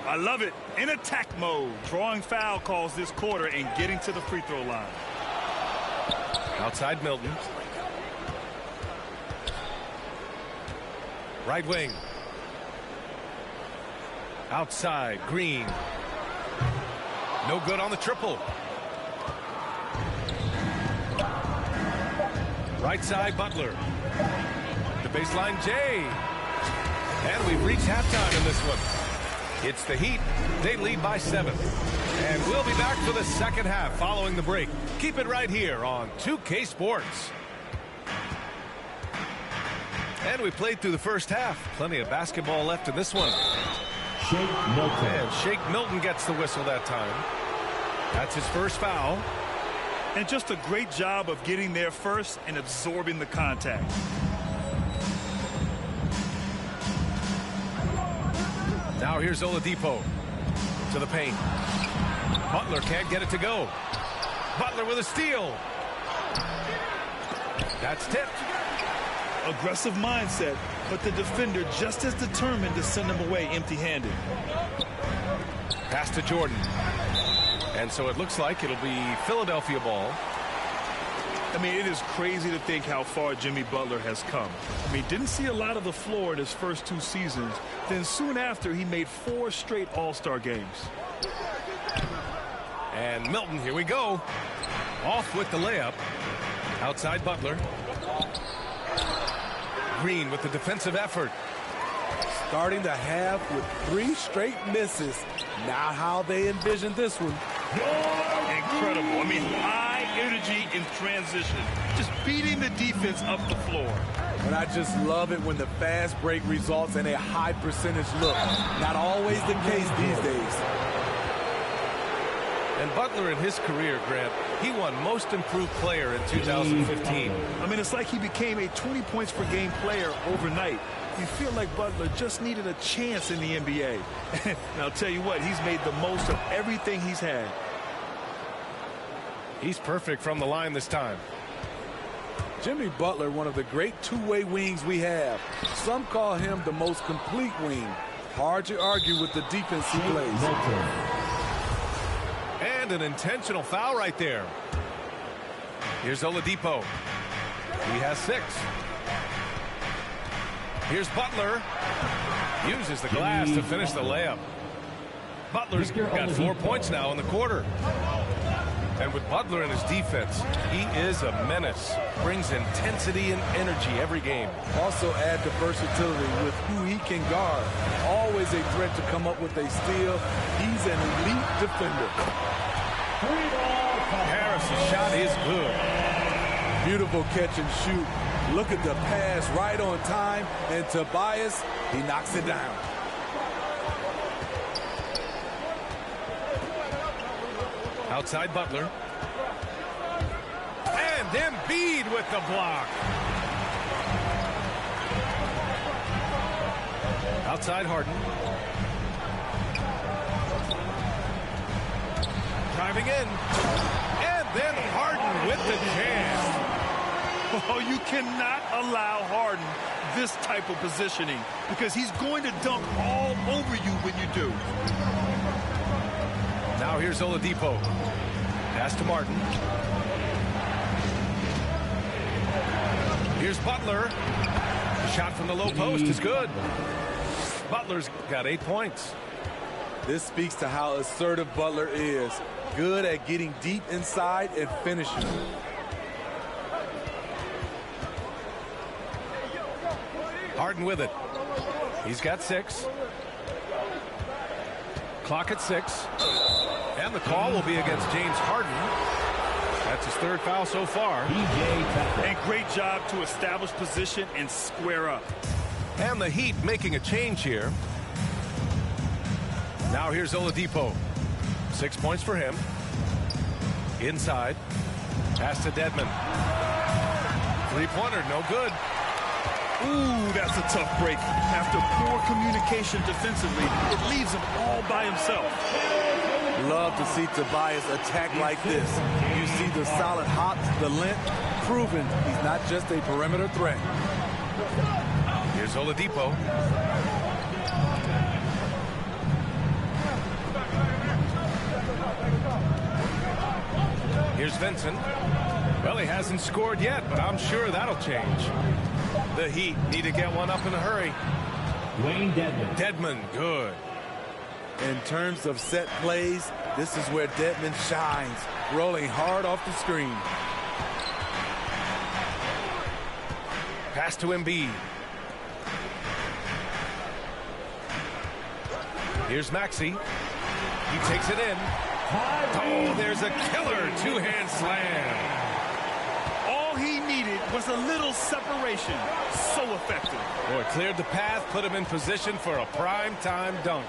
I love it. In attack mode. Drawing foul calls this quarter and getting to the free throw line.
Outside Milton. Right wing. Outside Green. No good on the triple. Right side Butler. The baseline Jay. And we've reached halftime in this one. It's the Heat. They lead by 7. And we'll be back for the second half following the break. Keep it right here on 2K Sports. And we played through the first half. Plenty of basketball left in this one.
Shake Milton.
And Shake Milton gets the whistle that time. That's his first foul.
And just a great job of getting there first and absorbing the contact.
Now here's Oladipo to the paint. Butler can't get it to go. Butler with a steal. That's tipped.
Aggressive mindset, but the defender just as determined to send him away empty-handed.
Pass to Jordan. And so it looks like it'll be Philadelphia ball.
I mean, it is crazy to think how far Jimmy Butler has come. I mean, didn't see a lot of the floor in his first 2 seasons. Then soon after, he made 4 straight All-Star games.
And Milton, here we go. Off with the layup. Outside Butler. Green with the defensive effort.
Starting the half with 3 straight misses. Now how they envision this one.
Incredible. I mean, high energy in transition. Just beating the defense up the floor.
And I just love it when the fast break results in a high percentage look. Not always the case these days.
And Butler in his career, Grant, he won Most Improved Player in 2015.
I mean, it's like he became a 20 points per game player overnight. You feel like Butler just needed a chance in the NBA. And I'll tell you what, he's made the most of everything he's had.
He's perfect from the line this time.
Jimmy Butler, one of the great two-way wings we have. Some call him the most complete wing. Hard to argue with the defense he plays.
And an intentional foul right there. Here's Oladipo. He has 6. Here's Butler. Uses the glass to finish the layup. Butler's got 4 points now in the quarter. And with Butler in his defense, he is a menace. Brings intensity and energy every game.
Also add the versatility with who he can guard. Always a threat to come up with a steal. He's an elite defender.
Harris's shot is good.
Beautiful catch and shoot. Look at the pass right on time. And Tobias, he knocks it down.
Outside Butler. And Embiid with the block. Outside Harden. Driving in. And then Harden with the jam.
Oh, you cannot allow Harden this type of positioning because he's going to dunk all over you when you do.
Now here's Oladipo. Pass to Martin. Here's Butler. The shot from the low post is good. Butler's got 8 points.
This speaks to how assertive Butler is. Good at getting deep inside and finishing.
Harden with it. He's got 6. Clock at 6. And the call will be against James Harden. That's his 3rd foul so far.
And great job to establish position and square up.
And the Heat making a change here. Now here's Oladipo. 6 points for him. Inside. Pass to Dedmon. 3-pointer, no good.
Ooh, that's a tough break. After poor communication defensively, it leaves him all by himself.
Love to see Tobias attack like this. You see the solid hops, the length, proving he's not just a perimeter threat.
Here's Oladipo. Here's Vincent. Well, he hasn't scored yet, but I'm sure that'll change. The Heat need to get one up in a hurry.
Dwayne Dedmon.
Dedmon, good.
In terms of set plays, this is where Dedmon shines, rolling hard off the screen.
Pass to Embiid. Here's Maxey. He takes it in. Oh, there's a killer two-hand slam.
All he needed was a little separation. So effective.
Boy, cleared the path, put him in position for a prime-time dunk.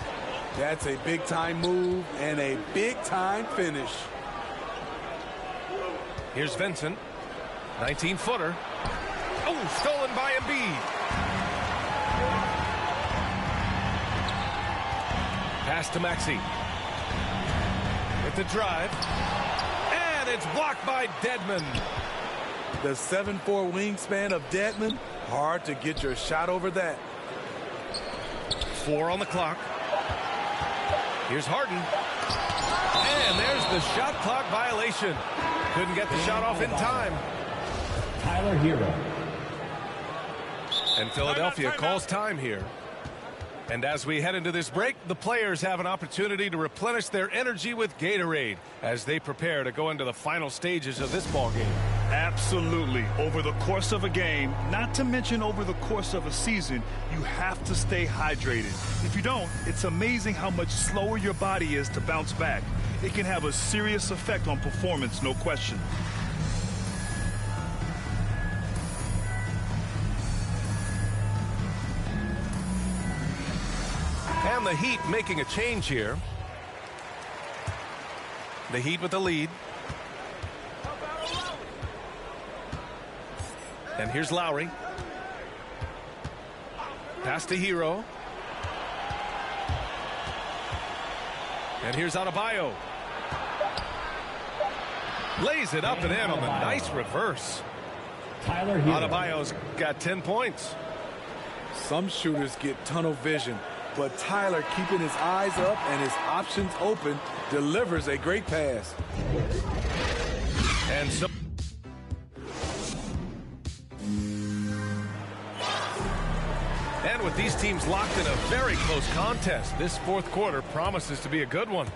That's a big-time move and a big-time finish.
Here's Vincent. 19-footer. Oh, stolen by Embiid. Pass to Maxey. With the drive. And it's blocked by Dedmon.
The 7'4" wingspan of Dedmon. Hard to get your shot over that.
4 on the clock. Here's Harden. And there's the shot clock violation. Couldn't get the shot off in time.
Tyler Hero.
And Philadelphia calls time here. And as we head into this break, the players have an opportunity to replenish their energy with Gatorade as they prepare to go into the final stages of this ball game.
Absolutely. Over the course of a game, not to mention over the course of a season, you have to stay hydrated. If you don't, it's amazing how much slower your body is to bounce back. It can have a serious effect on performance, no question.
And the Heat making a change here. The Heat with the lead. And here's Lowry. Pass to Hero. And here's Adebayo. Lays it up and in on the nice reverse.
Tyler Hero.
Adebayo's got 10 points.
Some shooters get tunnel vision, but Tyler, keeping his eyes up and his options open, delivers a great pass.
And so and with these teams locked in a very close contest, this fourth quarter promises to be a good one.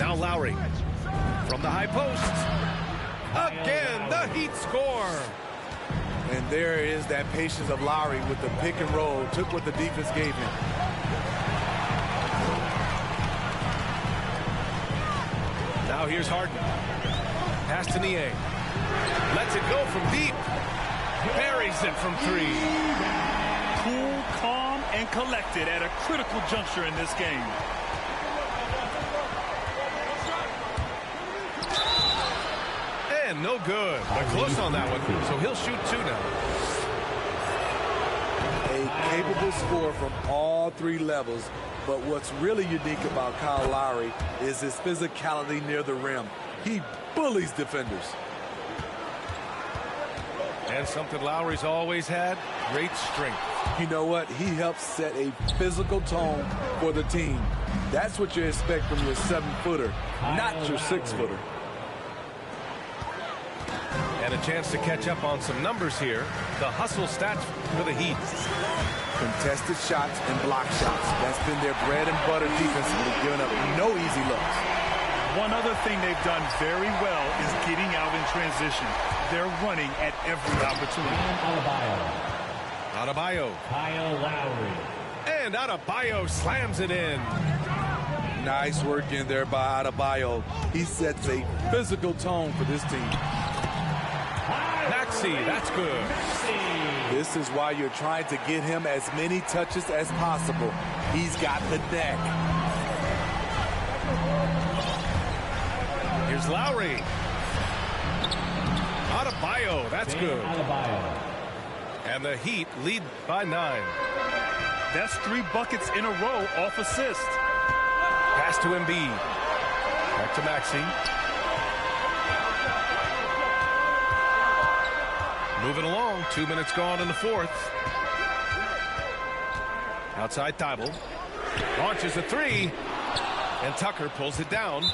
Now Lowry from the high post. Again, the Heat score.
And there is that patience of Lowry with the pick and roll. Took what the defense gave him.
Now here's Harden. Pass to Niang. Lets it go from deep. Buries it from 3.
Cool, calm, and collected at a critical juncture in this game.
And no good. But close on that one. So he'll shoot 2 now.
A capable scorer from all 3 levels. But what's really unique about Kyle Lowry is his physicality near the rim. He bullies defenders.
And something Lowry's always had, great strength.
You know what? He helps set a physical tone for the team. That's what you expect from your 7-footer, not your 6-footer.
And a chance to catch up on some numbers here. The hustle stats for the Heat.
Contested shots and block shots. That's been their bread and butter defensively, giving up no easy looks.
One other thing they've done very well is getting out in transition. They're running at every opportunity.
Adebayo.
Kyle Lowry.
And Adebayo slams it in.
Nice work in there by Adebayo. He sets a physical tone for this team.
Maxey, that's good.
This is why you're trying to get him as many touches as possible. He's got the neck.
Here's Lowry. Adebayo, that's good. And the Heat lead by 9.
That's 3 buckets in a row off assist.
Pass to Embiid. Back to Maxey. Moving along, 2 minutes gone in the 4th. Outside Thibault. Launches a 3. And Tucker pulls it down.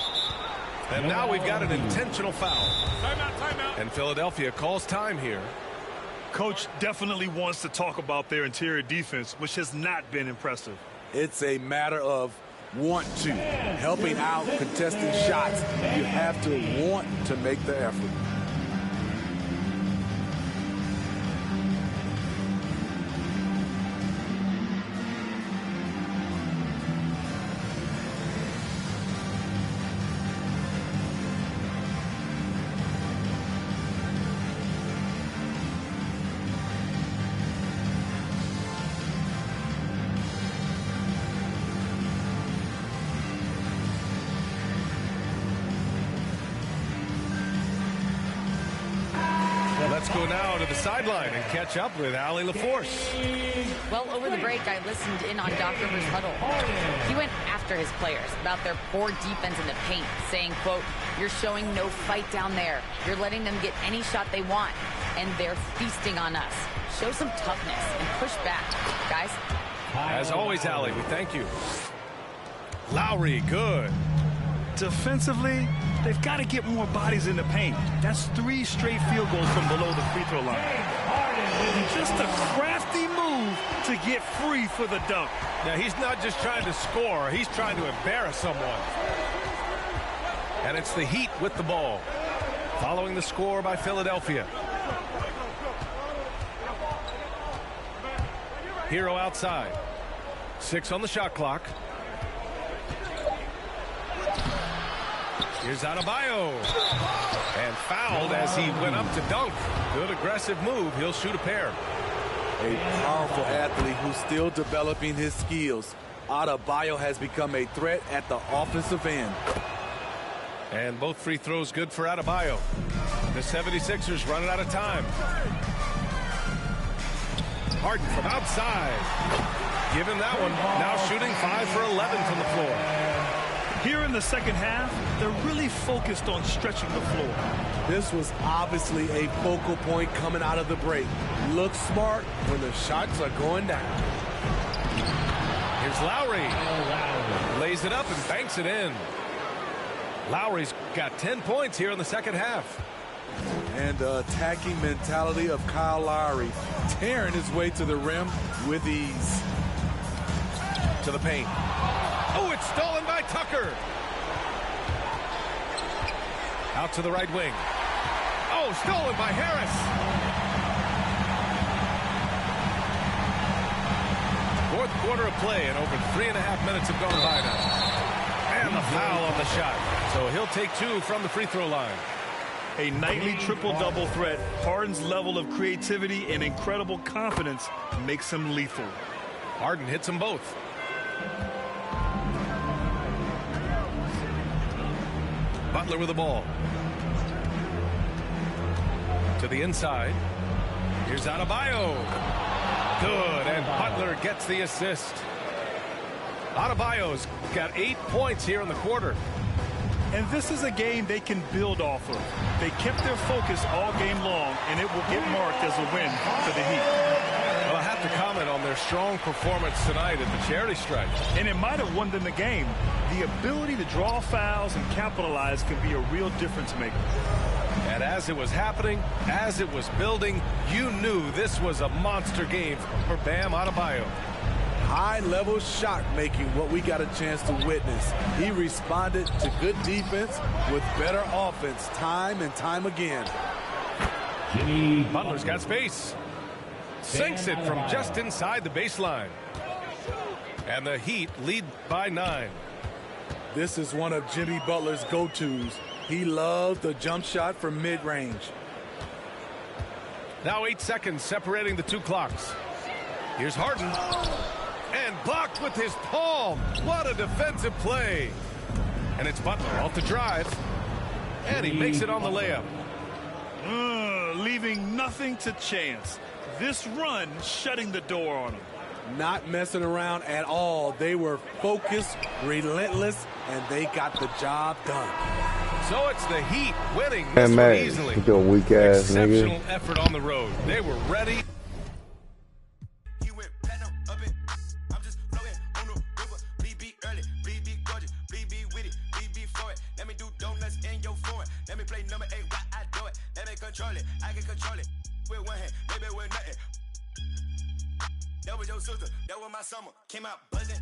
And now we've got an intentional foul. Timeout. And Philadelphia calls time here.
Coach definitely wants to talk about their interior defense, which has not been impressive.
It's a matter of want to. Helping out, contesting shots. You have to want to make the effort.
Let's go now to the sideline and catch up with Allie LaForce.
Well, over the break, I listened in on Doc Rivers' huddle. He went after his players about their poor defense in the paint, saying, quote, "You're showing no fight down there. You're letting them get any shot they want, and they're feasting on us. Show some toughness and push back, guys."
As always, Allie, we thank you. Lowry, good.
Defensively, they've got to get more bodies in the paint. That's 3 straight field goals from below the free throw line. Just a crafty move to get free for the dunk.
Now, he's not just trying to score. He's trying to embarrass someone. And it's the Heat with the ball. Following the score by Philadelphia. Hero outside. 6 on the shot clock. Here's Adebayo. And fouled as he went up to dunk. Good aggressive move. He'll shoot a pair.
A powerful athlete who's still developing his skills. Adebayo has become a threat at the offensive end.
And both free throws good for Adebayo. The 76ers running out of time. Harden from outside. Give him that one. Now shooting 5 for 11 from the floor.
Here in the second half, they're really focused on stretching the floor.
This was obviously a focal point coming out of the break. Look smart when the shots are going down.
Here's Lowry. Lays it up and banks it in. Lowry's got 10 points here in the second half.
And the attacking mentality of Kyle Lowry, tearing his way to the rim with ease.
To the paint. Oh, it's stolen by Tucker. Out to the right wing. Oh, stolen by Harris. Fourth quarter of play, and over 3.5 minutes have gone by now. And the foul on the shot. So he'll take 2 from the free throw line.
A nightly triple-double threat. Harden's level of creativity and incredible confidence makes him lethal.
Harden hits them both. Butler with the ball. To the inside. Here's Adebayo. Good, and Butler gets the assist. Adebayo's got 8 points here in the quarter.
And this is a game they can build off of. They kept their focus all game long, and it will get marked as a win for the Heat.
Well, I have to comment on their strong performance tonight at the charity stripe.
And it might have won them the game. The ability to draw fouls and capitalize can be a real difference maker.
And as it was happening, as it was building, you knew this was a monster game for Bam Adebayo.
High-level shot making, what we got a chance to witness. He responded to good defense with better offense time and time again.
Butler's got space. Sinks it from just inside the baseline. And the Heat lead by 9.
This is one of Jimmy Butler's go-tos. He loves the jump shot from mid-range.
Now 8 seconds separating the 2 clocks. Here's Harden. And blocked with his palm. What a defensive play. And it's Butler off the drive. And he makes it on the layup.
Leaving nothing to chance. This run shutting the door on him.
Not messing around at all. They were focused, relentless, and they got the job done.
So it's the Heat winning this one easily.
Your weak ass
Exceptional
nigga.
effort on the road. They were ready.
I can control it with one hand, maybe with nothing. That was your sister, that was my summer. Came out buzzing,